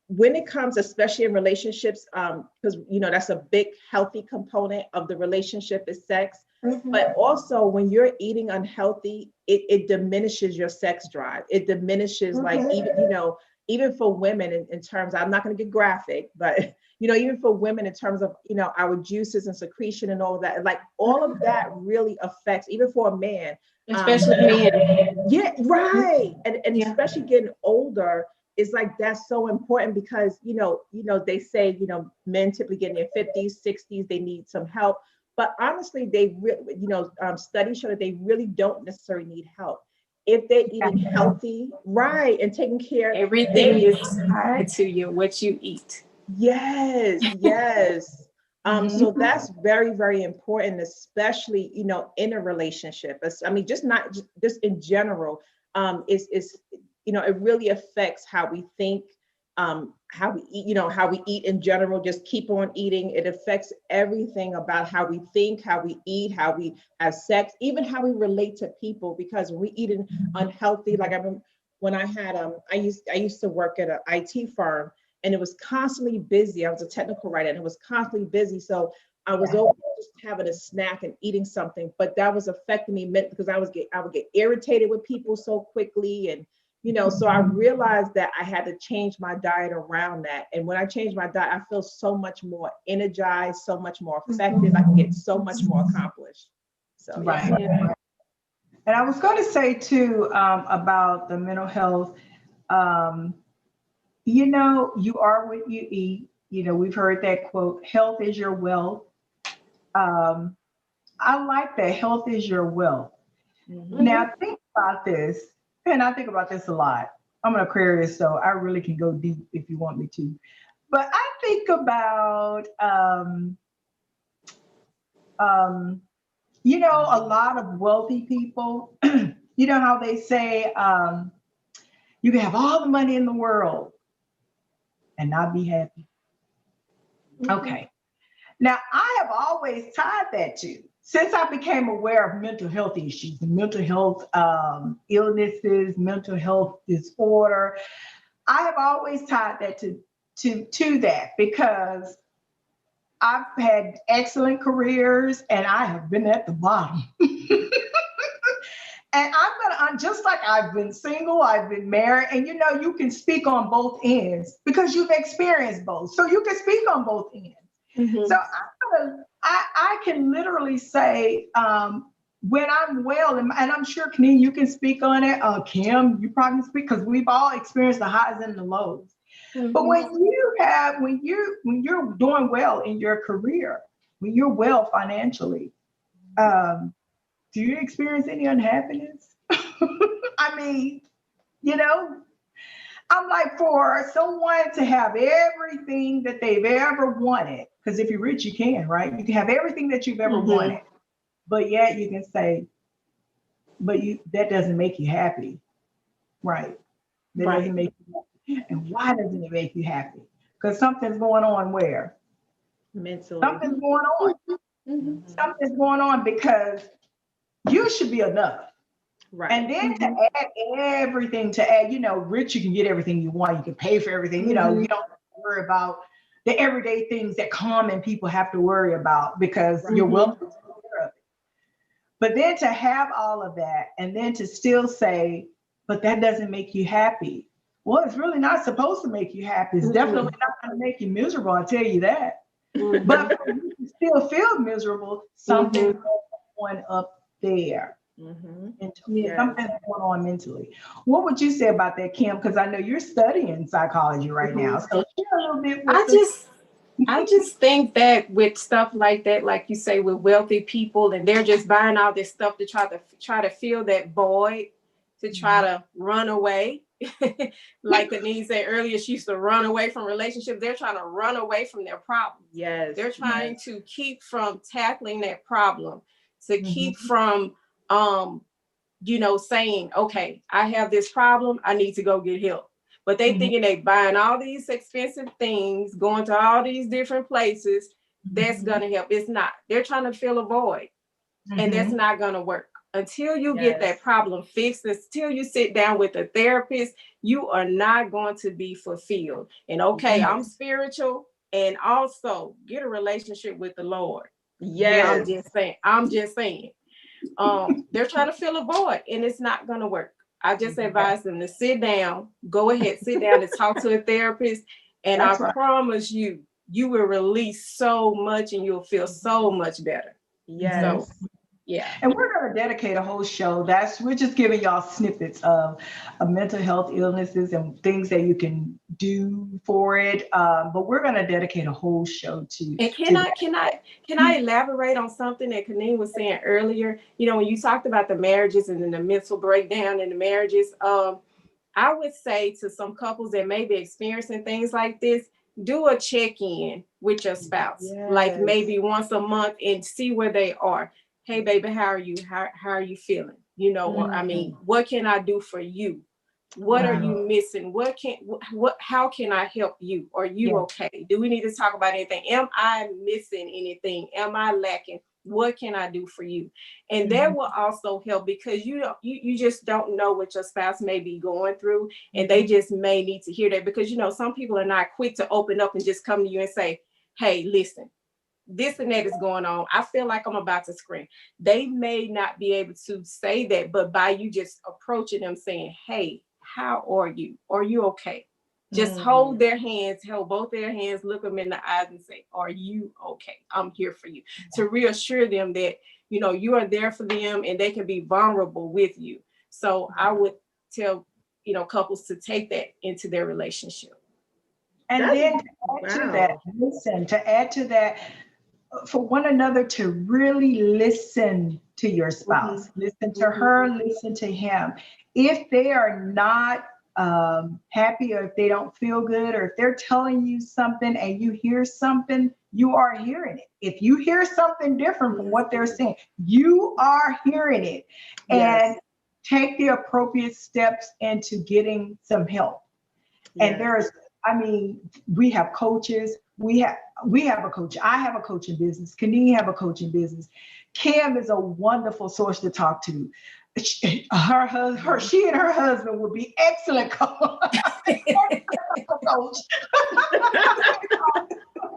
when it comes, especially in relationships, because that's a big healthy component of the relationship is sex. But also when you're eating unhealthy, it diminishes your sex drive. It diminishes like even for women in terms, I'm not going to get graphic, but even for women in terms of our juices and secretion and all of that, like all of that really affects, even for a man, especially men. Yeah, right. And especially getting older, is like that's so important because they say men typically get in their 50s, 60s, they need some help. But honestly, they really, studies show that they really don't necessarily need help if they're eating healthy, right, and taking care. Everything is tied to what you eat. Yes, yes. So that's very, very important, especially in a relationship. I mean, just in general. Is it really affects how we think, how we eat, how we eat in general. Just keep on eating. It affects everything about how we think, how we eat, how we have sex, even how we relate to people. Because when we eat unhealthy, like I remember when I had I used to work at an IT firm. And it was constantly busy. I was a technical writer and it was constantly busy. So I was always just having a snack and eating something, but that was affecting me because I would get irritated with people so quickly. And, so I realized that I had to change my diet around that. And when I changed my diet, I feel so much more energized, so much more effective. I can get so much more accomplished. So, right. And I was going to say too, about the mental health, you are what you eat. We've heard that quote, health is your wealth. I like that, health is your wealth. Now think about this, and I think about this a lot. I'm an Aquarius, so I really can go deep if you want me to. But I think about, a lot of wealthy people, how they say, you can have all the money in the world and not be happy. Okay. Now, I have always tied that to, since I became aware of mental health issues, mental health illnesses, mental health disorder, I have always tied that to that, because I've had excellent careers and I have been at the bottom. And just like I've been single, I've been married, and you can speak on both ends because you've experienced both. So you can speak on both ends. So I can literally say, when I'm well, and I'm sure, Kenny, you can speak on it. Kim, you probably can speak, because we've all experienced the highs and the lows. But when you're doing well in your career, when you're well financially, do you experience any unhappiness? I mean, I'm like, for someone to have everything that they've ever wanted, because if you're rich, you can, right? You can have everything that you've ever wanted, but yet you can say, that doesn't make you happy, right? That doesn't make you happy. And why doesn't it make you happy? Because something's going on where? Mentally. Something's going on. Something's going on, because you should be enough. Right. And then to add everything, rich, you can get everything you want. You can pay for everything. You don't have to worry about the everyday things that common people have to worry about, because you're well taken care of it. But then to have all of that, and then to still say, but that doesn't make you happy. Well, it's really not supposed to make you happy. It's definitely not going to make you miserable, I'll tell you that. But for you to still feel miserable, something's going up there. Mentally. Something's going on mentally. What would you say about that, Kim? Because I know you're studying psychology right now. So share a little bit with I just think that with stuff like that, like you say, with wealthy people, and they're just buying all this stuff to try to fill that void, to try to run away. like Anise said earlier, she used to run away from relationships. They're trying to run away from their problems. Yes. They're trying to keep from tackling that problem, to keep Mm-hmm. from, saying, okay, I have this problem, I need to go get help. But they Mm-hmm. thinking they buying all these expensive things, going to all these different places, that's Mm-hmm. gonna help. It's not. They're trying to fill a void, and that's Mm-hmm. not gonna work. Until you get Yes. that problem fixed, until you sit down with a therapist, you are not going to be fulfilled. And okay, Yes. I'm spiritual, and also get a relationship with the Lord. Yeah, Yes. I'm just saying. They're trying to fill a void, and it's not gonna work. I just advise them to sit down, go ahead, sit down and talk to a therapist. And I That's right. promise you, you will release so much and you'll feel so much better. So Yes. yeah. And we're going to dedicate a whole show. We're just giving y'all snippets of mental health illnesses and things that you can do for it. But we're going to dedicate a whole show And to can I elaborate on something that Kaneen was saying earlier? When you talked about the marriages and then the mental breakdown in the marriages, I would say to some couples that may be experiencing things like this, do a check-in with your spouse, like Yes. maybe once a month, and see where they are. Hey, baby, how are you? How are you feeling? Or I mean, what can I do for you? What are you missing? How can I help you? Are you okay? Do we need to talk about anything? Am I missing anything? Am I lacking? What can I do for you? And that will also help, because you just don't know what your spouse may be going through, and they just may need to hear that, because some people are not quick to open up and just come to you and say, hey, listen, this and that is going on. I feel like I'm about to scream. They may not be able to say that, but by you just approaching them saying, hey, how are you? Are you okay? Just hold their hands, hold both their hands, look them in the eyes and say, are you okay? I'm here for you. To reassure them that, you are there for them and they can be vulnerable with you. So I would tell, couples to take that into their relationship. And That's then to add to that, wow. listen, to add to that, for one another to really listen to your spouse, listen to her, listen to him. If they are not happy, or if they don't feel good, or if they're telling you something and you hear something, you are hearing it. If you hear something different from what they're saying, you are hearing it. Yes. And take the appropriate steps into getting some help. And Yes. we have coaches. We have a coach. I have a coaching business. Kaneen have a coaching business. Kim is a wonderful source to talk to. She and her husband would be excellent coach.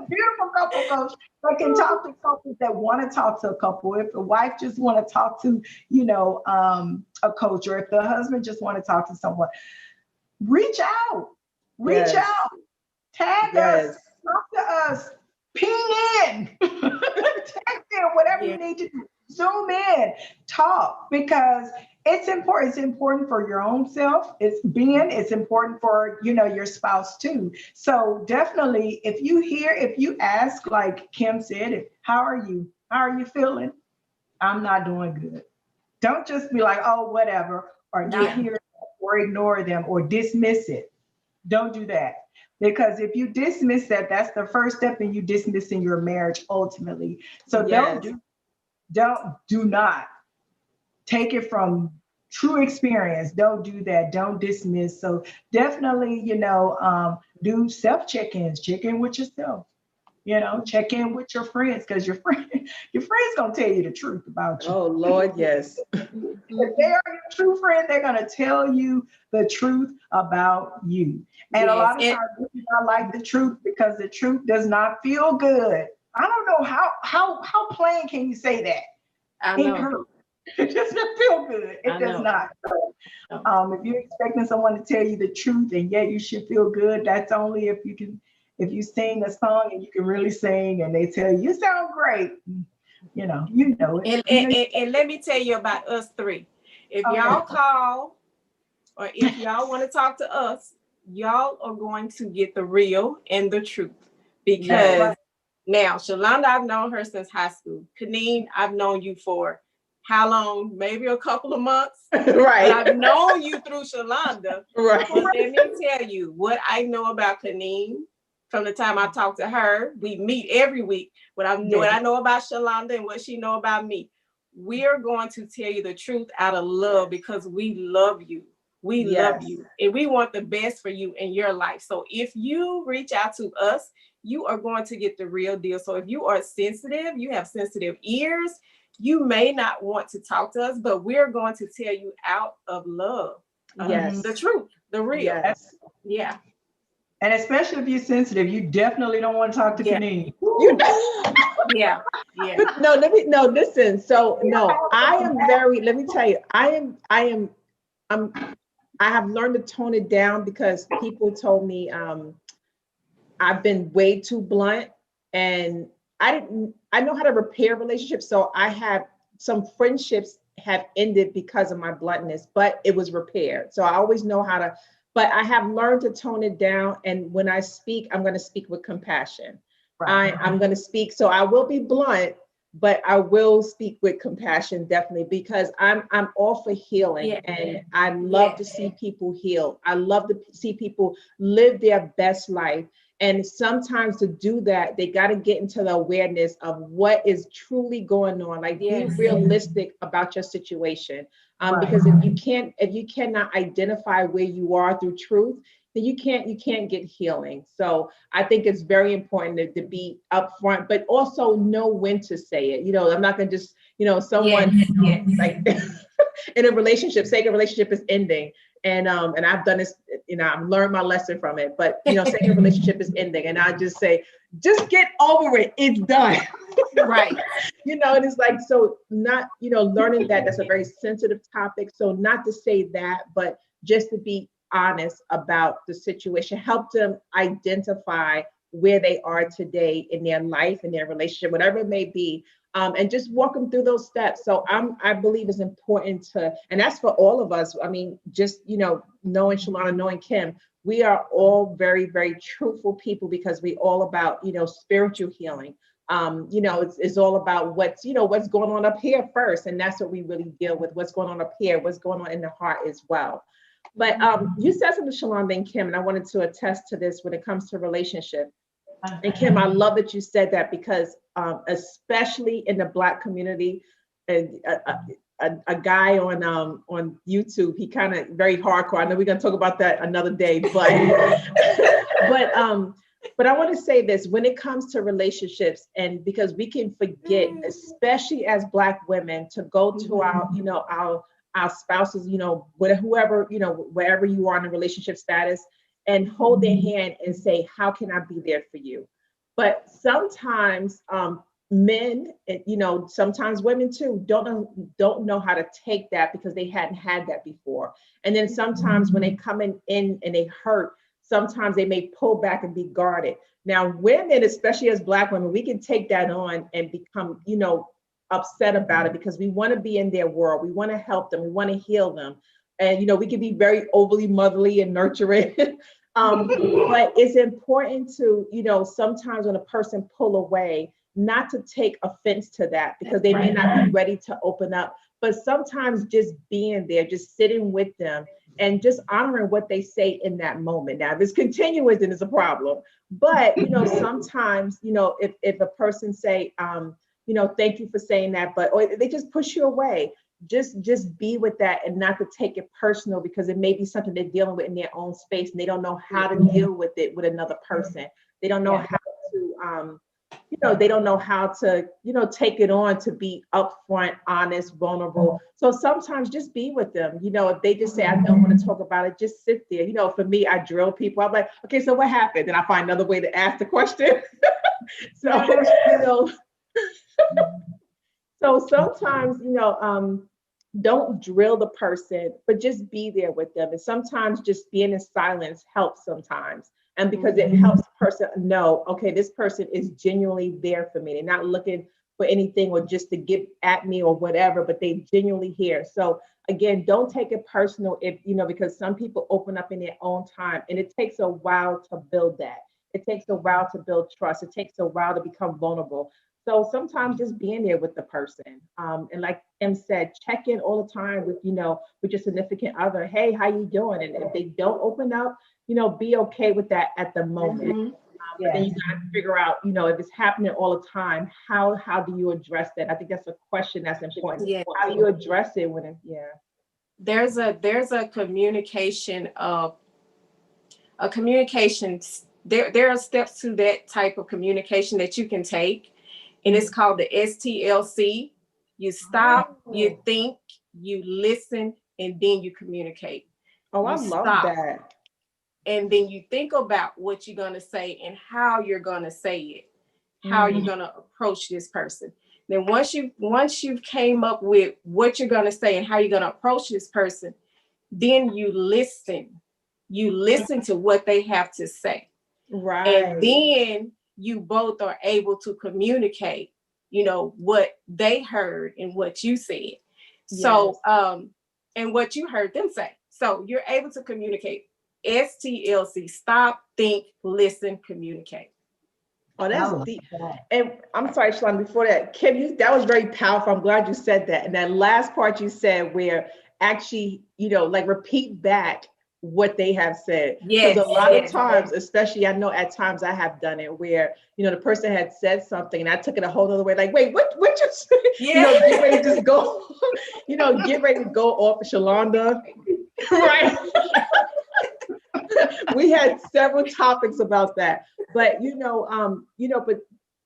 Beautiful couple coach that can talk to couples that want to talk to a couple. If the wife just want to talk to, a coach, or if the husband just want to talk to someone, reach out. Reach Yes. out. Tag us. Yes. Talk to us. Ping in. Text in. Whatever you need to do. Zoom in. Talk, because it's important. It's important for your own self. It's important for your spouse too. So definitely, if you ask, like Kim said, how are you? How are you feeling? I'm not doing good. Don't just be like, oh, whatever, or not Yeah. hear or ignore them or dismiss it. Don't do that. Because if you dismiss that, that's the first step in you dismissing your marriage ultimately. So Yes. do not take it from true experience. Don't do that. Don't dismiss. So definitely, do self check-ins. Check in with yourself. Check in with your friends, because your friends gonna tell you the truth about you. Oh Lord, yes. If they are your true friend, they're going to tell you the truth about you. And a Yes. lot of times we do not like the truth because the truth does not feel good. I don't know how plain can you say that? I It know. hurts. It doesn't feel good. It I does know. not. If you're expecting someone to tell you the truth and yet you should feel good, that's only if you sing a song and you can really sing and they tell you sound great. You know it. And let me tell you about us three. If Okay. y'all call, or if y'all want to talk to us, y'all are going to get the real and the truth. Because Yes. now, Shalonda, I've known her since high school. Kaneen, I've known you for how long, maybe a couple of months. Right. But I've known you through Shalonda. Right. But let me tell you what I know about Kaneen from the time I talked to her. We meet every week. What I know about Shalonda and what she know about me. We are going to tell you the truth out of love because we love you. We love you and we want the best for you in your life. So if you reach out to us, you are going to get the real deal. So if you are sensitive, you have sensitive ears, you may not want to talk to us, but we're going to tell you out of love. Yes. The truth, the real. Yes. Yeah. And especially if you're sensitive, you definitely don't want to talk to Kaneen. Yeah. No, listen. So no, I am very, let me tell you, I have learned to tone it down because people told me I've been way too blunt, and I know how to repair relationships. So I have some friendships have ended because of my bluntness, but it was repaired. So I always know how to, but I have learned to tone it down. And when I speak, I'm going to speak with compassion. Right. I'm going to speak. So I will be blunt, but I will speak with compassion, definitely, because I'm all for healing. And I love to see people heal. I love to see people live their best life. And sometimes to do that, they got to get into the awareness of what is truly going on. Like be realistic about your situation. Because if you cannot identify where you are through truth, then you can't get healing. So I think it's very important to be upfront, but also know when to say it. I'm not gonna just, someone like in a relationship, say a relationship is ending. And I've done this, I've learned my lesson from it, but say a relationship is ending and I just say, just get over it. It's done. Right. And it's like, so not, learning that's a very sensitive topic. So not to say that, but just to be honest about the situation, help them identify where they are today in their life, in their relationship, whatever it may be. And just walk them through those steps. So I believe it's important to, and that's for all of us. I mean, just, knowing Shalana, knowing Kim, we are all very, very truthful people because we all about, spiritual healing. It's all about what's going on up here first. And that's what we really deal with, what's going on up here, what's going on in the heart as well. But you said something, Shalana and Kim, and I wanted to attest to this when it comes to relationship. And Kim, I love that you said that because especially in the Black community, and a guy on YouTube, he kind of very hardcore. I know we're gonna talk about that another day, but but I want to say this when it comes to relationships, and because we can forget, especially as Black women, to go to our spouses, whoever, wherever you are in a relationship status, and hold their hand and say, how can I be there for you? But sometimes men, sometimes women too, don't know how to take that because they hadn't had that before. And then sometimes when they come in and they hurt, sometimes they may pull back and be guarded. Now, women, especially as Black women, we can take that on and become, upset about it because we want to be in their world. We want to help them. We want to heal them. And, we can be very overly motherly and nurturing. But it's important to, sometimes when a person pull away, not to take offense to that because they may not be ready to open up. But sometimes just being there, just sitting with them and just honoring what they say in that moment. Now, if it's continuous, then it's a problem. But, sometimes, if a person say, thank you for saying that, or they just push you away, just be with that and not to take it personal because it may be something they're dealing with in their own space and they don't know how to deal with it with another person. They don't know how to, they don't know how to, take it on to be upfront, honest, vulnerable. So sometimes just be with them. If they just say, I don't want to talk about it, just sit there. For me, I drill people. I'm like, okay, so what happened? And I find another way to ask the question. So sometimes, don't drill the person, but just be there with them. And sometimes just being in silence helps sometimes. And because it helps the person know, okay, this person is genuinely there for me. They're not looking for anything or just to get at me or whatever, but they genuinely here. So again, don't take it personal if, because some people open up in their own time and it takes a while to build that. It takes a while to build trust. It takes a while to become vulnerable. So sometimes just being there with the person, and like Em said, check in all the time with, with your significant other. Hey, how you doing? And if they don't open up, be okay with that at the moment. Mhm. But then you Yes. got to figure out, if it's happening all the time, how do you address that? I think that's a question that's important. Yeah. How do you address it when it, yeah. There's a communication of a communication. There are steps to that type of communication that you can take, and it's called the STLC. You stop, you Oh, think, you listen, and then you communicate. oh, I You love stop, that. and then you think about what you're going to say and how you're going to say it, how you're Mm, going to approach this person. Then once you've came up with what you're going to say and how you're going to approach this person, then you listen to what they have to say, and right. then you both are able to communicate, what they heard and what you said. Yes. So and what you heard them say, so you're able to communicate. STLC: stop, think, listen, communicate. Oh, I that's love deep. that. And I'm sorry, Shalon, before that, Kim, that was very powerful. I'm glad you said that. And that last part you said where actually, like repeat back what they have said. Because a Yes, lot of yes. times, especially I know at times I have done it where, the person had said something and I took it a whole other way. Like, wait, what you say? Yeah. Get ready to just go, get ready to go off Shalonda. Right. We had several topics about that, but but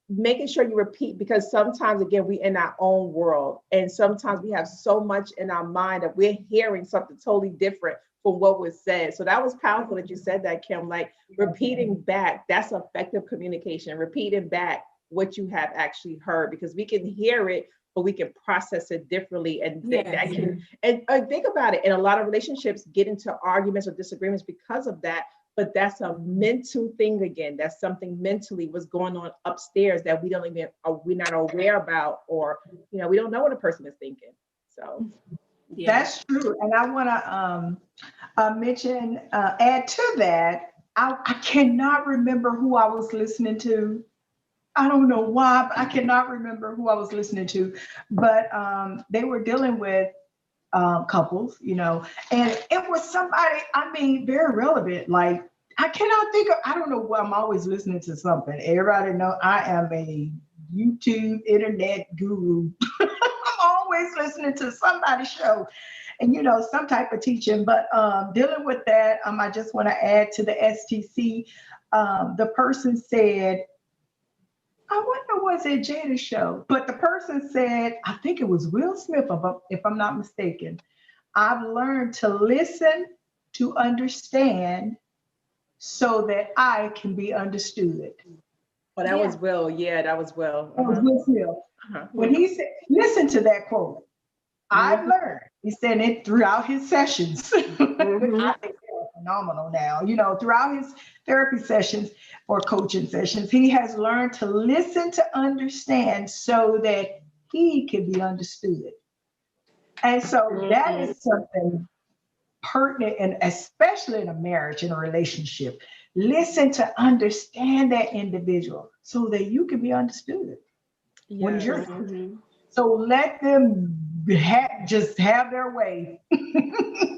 making sure you repeat, because sometimes again we in our own world, and sometimes we have so much in our mind that we're hearing something totally different from what was said. So that was powerful that you said that, Kim. Like repeating back, that's effective communication. Repeating back what you have actually heard, because we can hear it, but we can process it differently, and that Yes. can. And think about it. And a lot of relationships get into arguments or disagreements because of that. But that's a mental thing again. That's something mentally was going on upstairs that we don't even, we're not aware about, or we don't know what a person is thinking. So Yeah. That's true. And I want to mention, add to that, I cannot remember who I was listening to. I don't know why, but I cannot remember who I was listening to. But they were dealing with couples, and it was somebody, I mean, very relevant. Like, I cannot think of, I don't know why I'm always listening to something. Everybody know I am a YouTube internet guru. I'm always listening to somebody's show and, some type of teaching. But dealing with that, I just want to add to the STC. The person said, I wonder was it Jada's show, but the person said, I think it was Will Smith, if I'm not mistaken. I've learned to listen to understand so that I can be understood. oh, that was Will. Yeah, that was Will. That was Will Smith. Uh-huh. When he said, listen to that quote, I've Mhm. learned. He said it throughout his sessions. Mhm. I think they're phenomenal now. Throughout his therapy sessions or coaching sessions, he has learned to listen to understand so that he can be understood. And so that Mhm. is something pertinent, and especially in a marriage, in a relationship. Listen to understand that individual so that you can be understood. What is your Yes. Mhm. so let them just have their way. But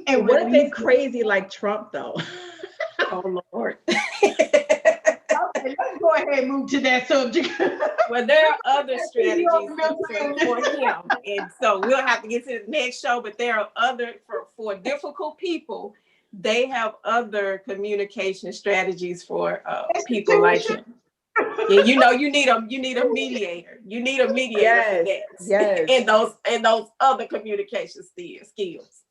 And what when if they he's crazy like Trump though? Oh Lord. okay, let's go ahead and move to that subject. Well, there are other You strategies on the mental for illness. him, and so we'll have to get to the next show. But there are other for difficult people. They have other communication strategies for people like Institution. him. Yeah, you need a mediator. You need a mediator for Yes. that, Yes. and those other communication skills.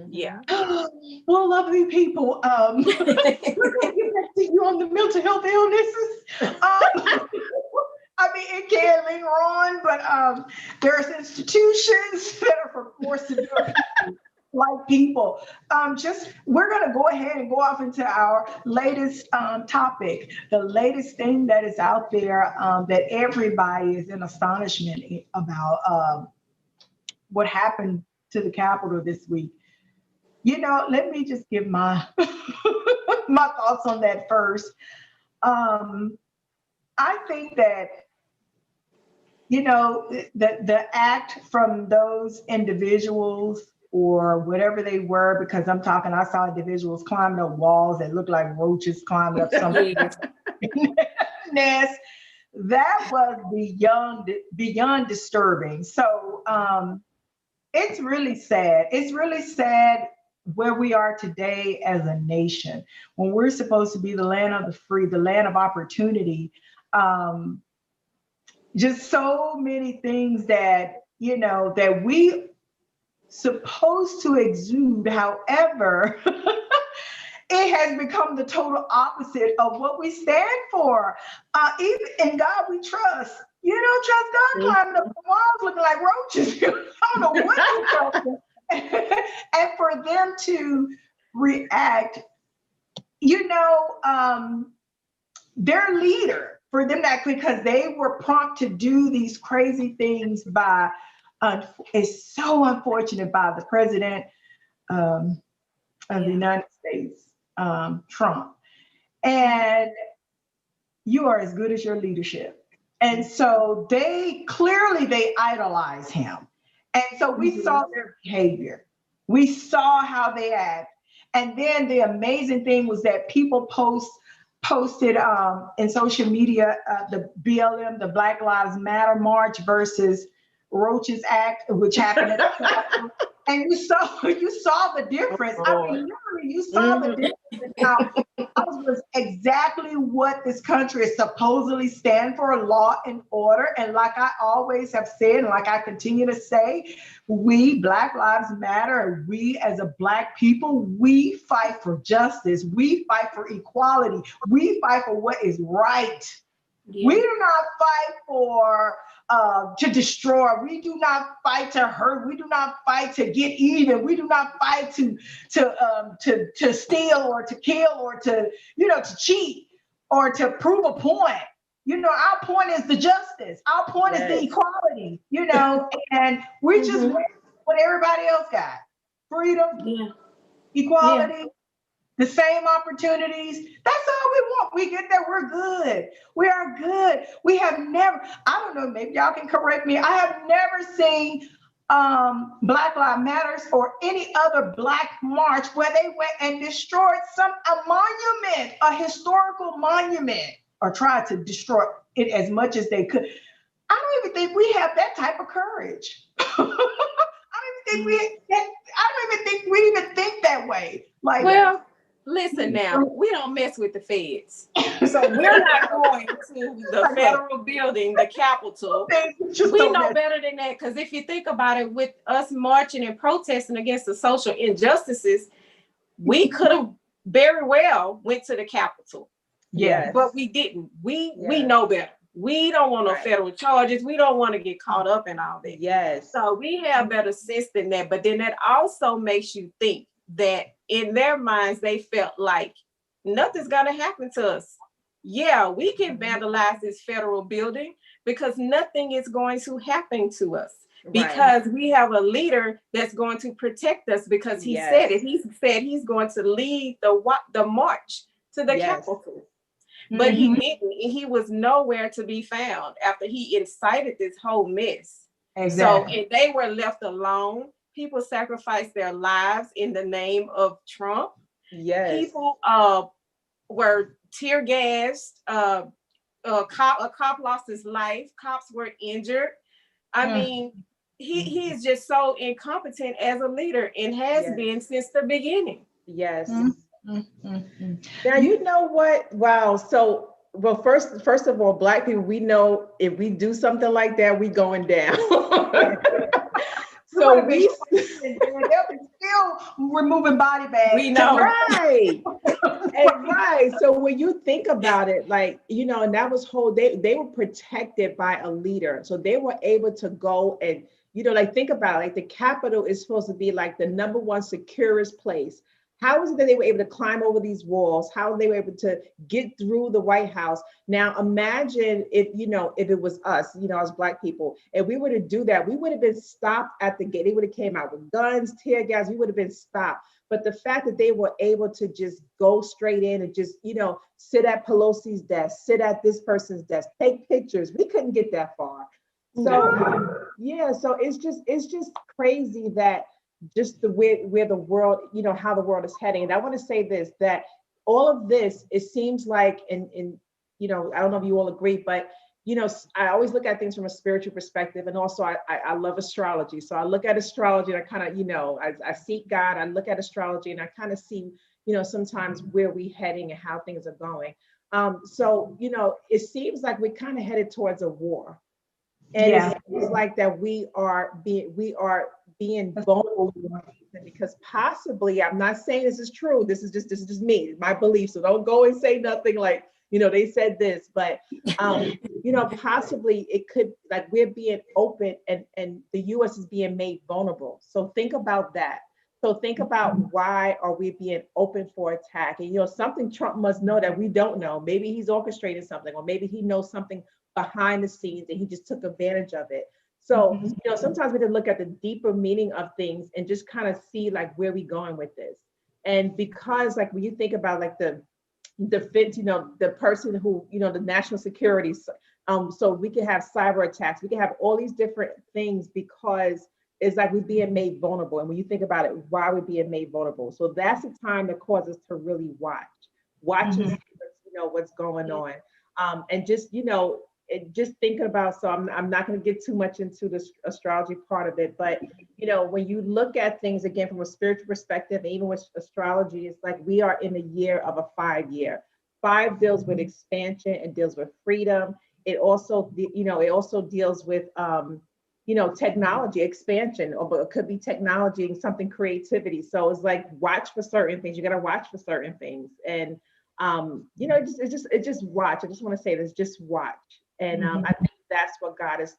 Yeah. Hmm. Well, lovely people, we're going to get back to you on the mental health illnesses. I mean, it can linger on, but there's institutions that are for more severe people, like people. We're going to go ahead and go off into our latest topic, the latest thing that is out there that everybody is in astonishment about what happened to the Capitol this week. Let me just give my my thoughts on that first. I think that you know, the act from those individuals or whatever they were, because I saw individuals climbing up walls that looked like roaches climbing up something Yes. nest. That was beyond disturbing. So it's really sad. It's really sad where we are today as a nation when we're supposed to be the land of the free, the land of opportunity. Um, just so many things that that we supposed to exude. However, it has become the total opposite of what we stand for. Even in God we trust. You don't trust God climbing up the walls looking like roaches. I don't know what you trust. And for them to react, their leader, for them to act because they were prompt to do these crazy things by, it's so unfortunate, by the president of the United States, Trump. And you are as good as your leadership. And so they idolize him. And so we saw their behavior. We saw how they act. And then the amazing thing was that people posted in social media the BLM, the Black Lives Matter march versus Roaches Act, which happened at and you saw the difference. I mean, literally, you saw the difference. Now, was exactly what this country is supposedly stand for: law and order. And like I always have said, and like I continue to say, we Black Lives Matter, and we as a Black people, we fight for justice. We fight for equality. We fight for what is right. Yeah. We do not fight for to destroy. We do not fight to hurt. We do not fight to get even. We do not fight to steal or to kill or to cheat or to prove a point. Our point is the justice. Our point is the equality. And we just want what everybody else got: freedom, equality. The same opportunities. That's all we want. We get there, we're good. We are good. We have never, I don't know, maybe y'all can correct me. I have never seen Black Lives Matters or any other Black march where they went and destroyed a monument, a historical monument, or tried to destroy it as much as they could. I don't even think we have that type of courage. I don't even think we even think that way. Listen now, we don't mess with the feds. So we're not going to the federal building, the Capitol. We know better than that, because if you think about it, with us marching and protesting against the social injustices, we could have very well went to the Capitol. Yeah. But we didn't. We know better. We don't want no federal charges. We don't want to get caught up in all that. Yes. So we have better sense than that. But then that also makes you think that in their minds, they felt like nothing's going to happen to us. Yeah, we can vandalize this federal building because nothing is going to happen to us, because we have a leader that's going to protect us, because he said it. He said he's going to lead the march to the Capitol. But he didn't. He was nowhere to be found after he incited this whole mess. Exactly. So, and they were left alone. People sacrificed their lives in the name of Trump. Yes. People were tear gassed. A cop lost his life. Cops were injured. I mean, he is just so incompetent as a leader, and has been since the beginning. Yes. Now, you know what? Wow. So, well, first of all, Black people, we know if we do something like that, we going down. So they'll be still removing body bags. We know, right? And right. So when you think about it, and that was they were protected by a leader, so they were able to go and think about it, the Capitol is supposed to be like the number one securest place. How is it that they were able to climb over these walls? How they were able to get through the White House? Now, imagine if it was us, as Black people, if we were to do that, we would have been stopped at the gate. They would have came out with guns, tear gas. We would have been stopped. But the fact that they were able to just go straight in and just, sit at Pelosi's desk, sit at this person's desk, take pictures. We couldn't get that far. So yeah, so it's just crazy that just the where the world, how the world is heading. And I want to say this, that all of this, it seems like in I don't know if you all agree, but I always look at things from a spiritual perspective, and also I love astrology. So I look at astrology and I kind of, I seek God, I look at astrology and I kind of see, sometimes where we heading and how things are going. So it seems like we're kind of headed towards a war. And it Yeah. seems like that we are being vulnerable because possibly, I'm not saying this is true. This is just me, my belief. So don't go and say nothing like, they said this, but possibly it could, like, we're being open, and the US is being made vulnerable. So think about that. So think about, why are we being open for attack? And something Trump must know that we don't know. Maybe he's orchestrating something, or maybe he knows something behind the scenes and he just took advantage of it. So, sometimes we can look at the deeper meaning of things and just kind of see, like, where we going with this. And because, like, when you think about, like, the defense, the person who, the national security, so we can have cyber attacks, we can have all these different things, because it's like we're being made vulnerable. And when you think about it, why we're being made vulnerable. So that's the time that causes to really watch and see what's going on. And just, just thinking about, so I'm not going to get too much into the astrology part of it, but when you look at things again from a spiritual perspective, even with astrology, it's like we are in the year of a 5 year. 5 deals with expansion and deals with freedom. It also, deals with technology expansion, or it could be technology and something creativity. So it's like, watch for certain things. You got to watch for certain things. And just watch. I just want to say this, just watch. And I think that's what God is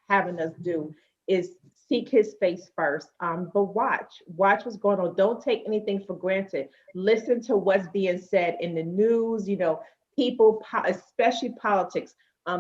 having us do, is seek his face first. But watch what's going on. Don't take anything for granted. Listen to what's being said in the news, people, especially politics,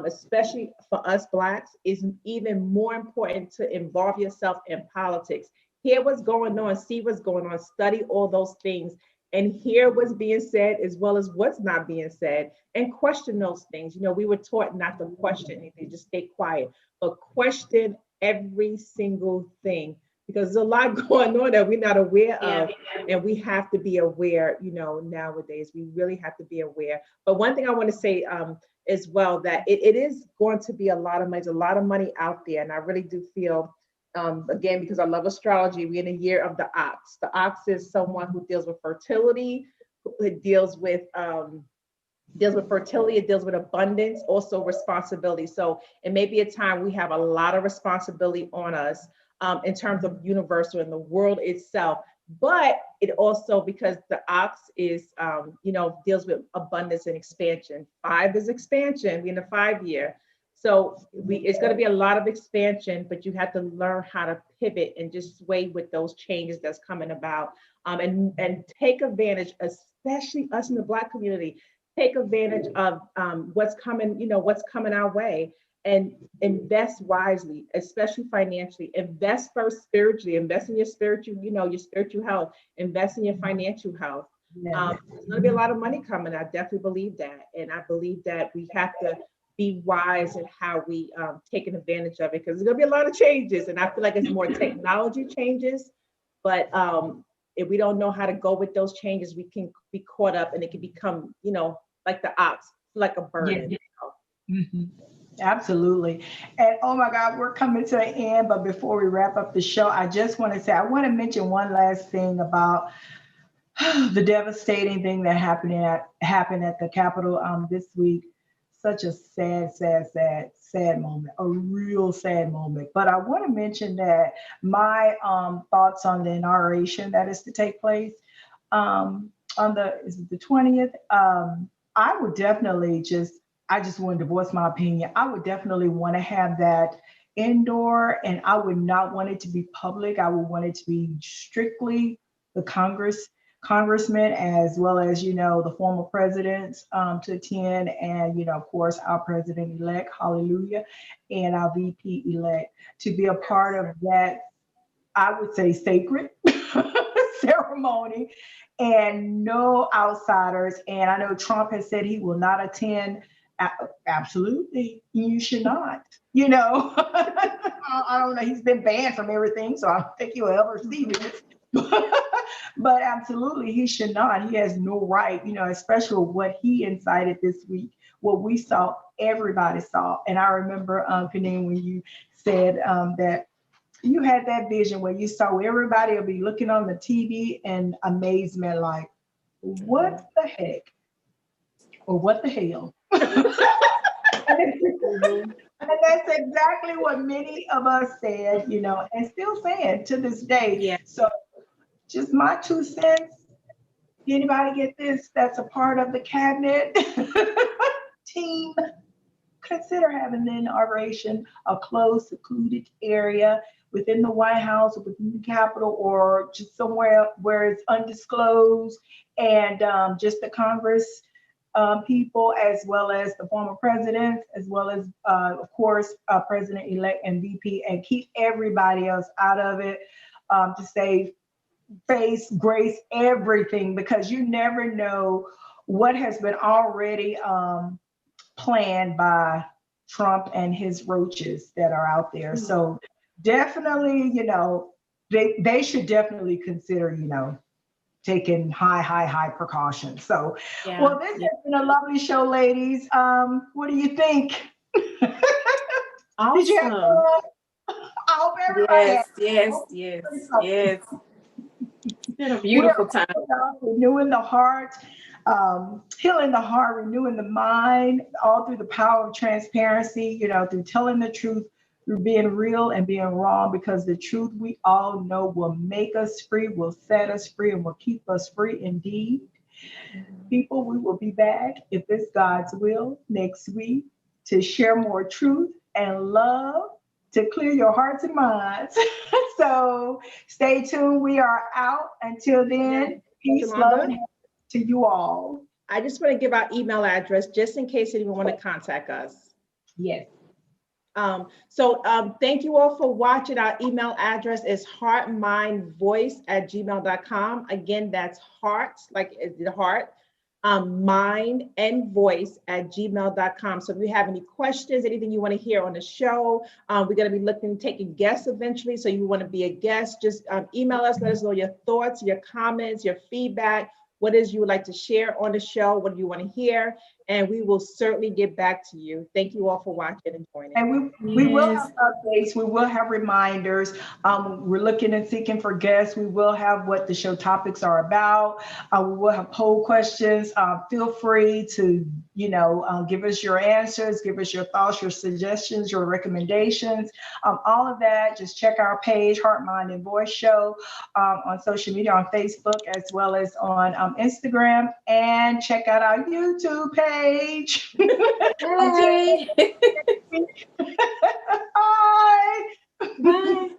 especially for us Blacks, is even more important to involve yourself in politics. Hear what's going on, see what's going on, study all those things, and hear what's being said as well as what's not being said, and question those things. We were taught not to question anything, just stay quiet, but question every single thing, because there's a lot going on that we're not aware of, and we have to be aware. Nowadays we really have to be aware. But one thing I want to say as well, that it is going to be a lot of money. There's a lot of money out there, and I really do feel, again, because I love astrology, we're in a year of the ox. The ox is someone who deals with fertility, it deals with fertility, it deals with abundance, also responsibility. So it may be a time we have a lot of responsibility on us, in terms of universal and the world itself. But it also, because the ox is, deals with abundance and expansion. 5 is expansion. We're in a 5 year. So it's going to be a lot of expansion, but you have to learn how to pivot and just sway with those changes that's coming about, and take advantage, especially us in the Black community. Take advantage of what's coming our way, and invest wisely, especially financially. Invest first spiritually. Invest in your spiritual, your spiritual health. Invest in your financial health. There's going to be a lot of money coming. I definitely believe that, and I believe that we have to be wise in how we taking advantage of it, because there's going to be a lot of changes, and I feel like it's more technology changes. But if we don't know how to go with those changes, we can be caught up, and it can become, like the ox, like a burden. Absolutely. And oh my God, we're coming to an end. But before we wrap up the show, I just want to say, I want to mention one last thing about the devastating thing that happened at the Capitol this week. Such a sad moment, a real sad moment. But I want to mention that my thoughts on the inauguration that is to take place on the 20th. I would definitely I just wanted to voice my opinion. I would definitely want to have that indoor, and I would not want it to be public. I would want it to be strictly the congressmen, as well as, the former presidents to attend, and, of course, our president-elect, hallelujah, and our VP-elect to be a part of that, I would say, sacred ceremony, and no outsiders. And I know Trump has said he will not attend Absolutely, you should not. I don't know. He's been banned from everything, so I don't think he'll ever see this. But absolutely, he should not. He has no right, especially what he incited this week, what we saw, everybody saw. And I remember, Panine, when you said that you had that vision where you saw everybody will be looking on the TV in amazement, like, what the heck? Or what the hell? Mhm. And that's exactly what many of us said, and still saying to this day. Yeah. So just my 2 cents. Anybody get this? That's a part of the cabinet team. Consider having the inauguration a closed, secluded area within the White House or within the Capitol or just somewhere where it's undisclosed, and just the Congress people, as well as the former presidents, as well as, of course, President-elect and VP, and keep everybody else out of it, to save face, grace, everything, because you never know what has been already planned by Trump and his roaches that are out there. So definitely, they should definitely consider, taking high precautions. So, Yeah. well, this has been a lovely show, ladies. What do you think? Did you have Awesome. fun? I hope everybody had. Yes. It's been a beautiful time. Renewing the heart, healing the heart, renewing the mind, all through the power of transparency, through telling the truth, through being real and being raw, because the truth, we all know, will make us free, will set us free, and will keep us free indeed. People, we will be back, if it's God's will, next week to share more truth and love, to clear your hearts and minds. So stay tuned. We are out. Until then, peace, love, and happiness to you all. I just want to give our email address just in case anyone want to contact us. Yes. Thank you all for watching. Our email address is heartmindvoice@gmail.com. Again, that's heart, like the heart, mind and voice@gmail.com. So if you have any questions, anything you want to hear on the show, we're going to be taking guests eventually. So you want to be a guest, just email us, let us know your thoughts, your comments, your feedback. What is you would like to share on the show? What do you want to hear? And we will certainly get back to you. Thank you all for watching and joining. And we will have updates. We will have reminders. We're looking and seeking for guests. We will have what the show topics are about. We will have poll questions. Feel free to, give us your answers, give us your thoughts, your suggestions, your recommendations, all of that. Just check our page, Heart, Mind, and Voice Show, on social media, on Facebook, as well as on Instagram, and check out our YouTube page. Bye. Bye. Bye.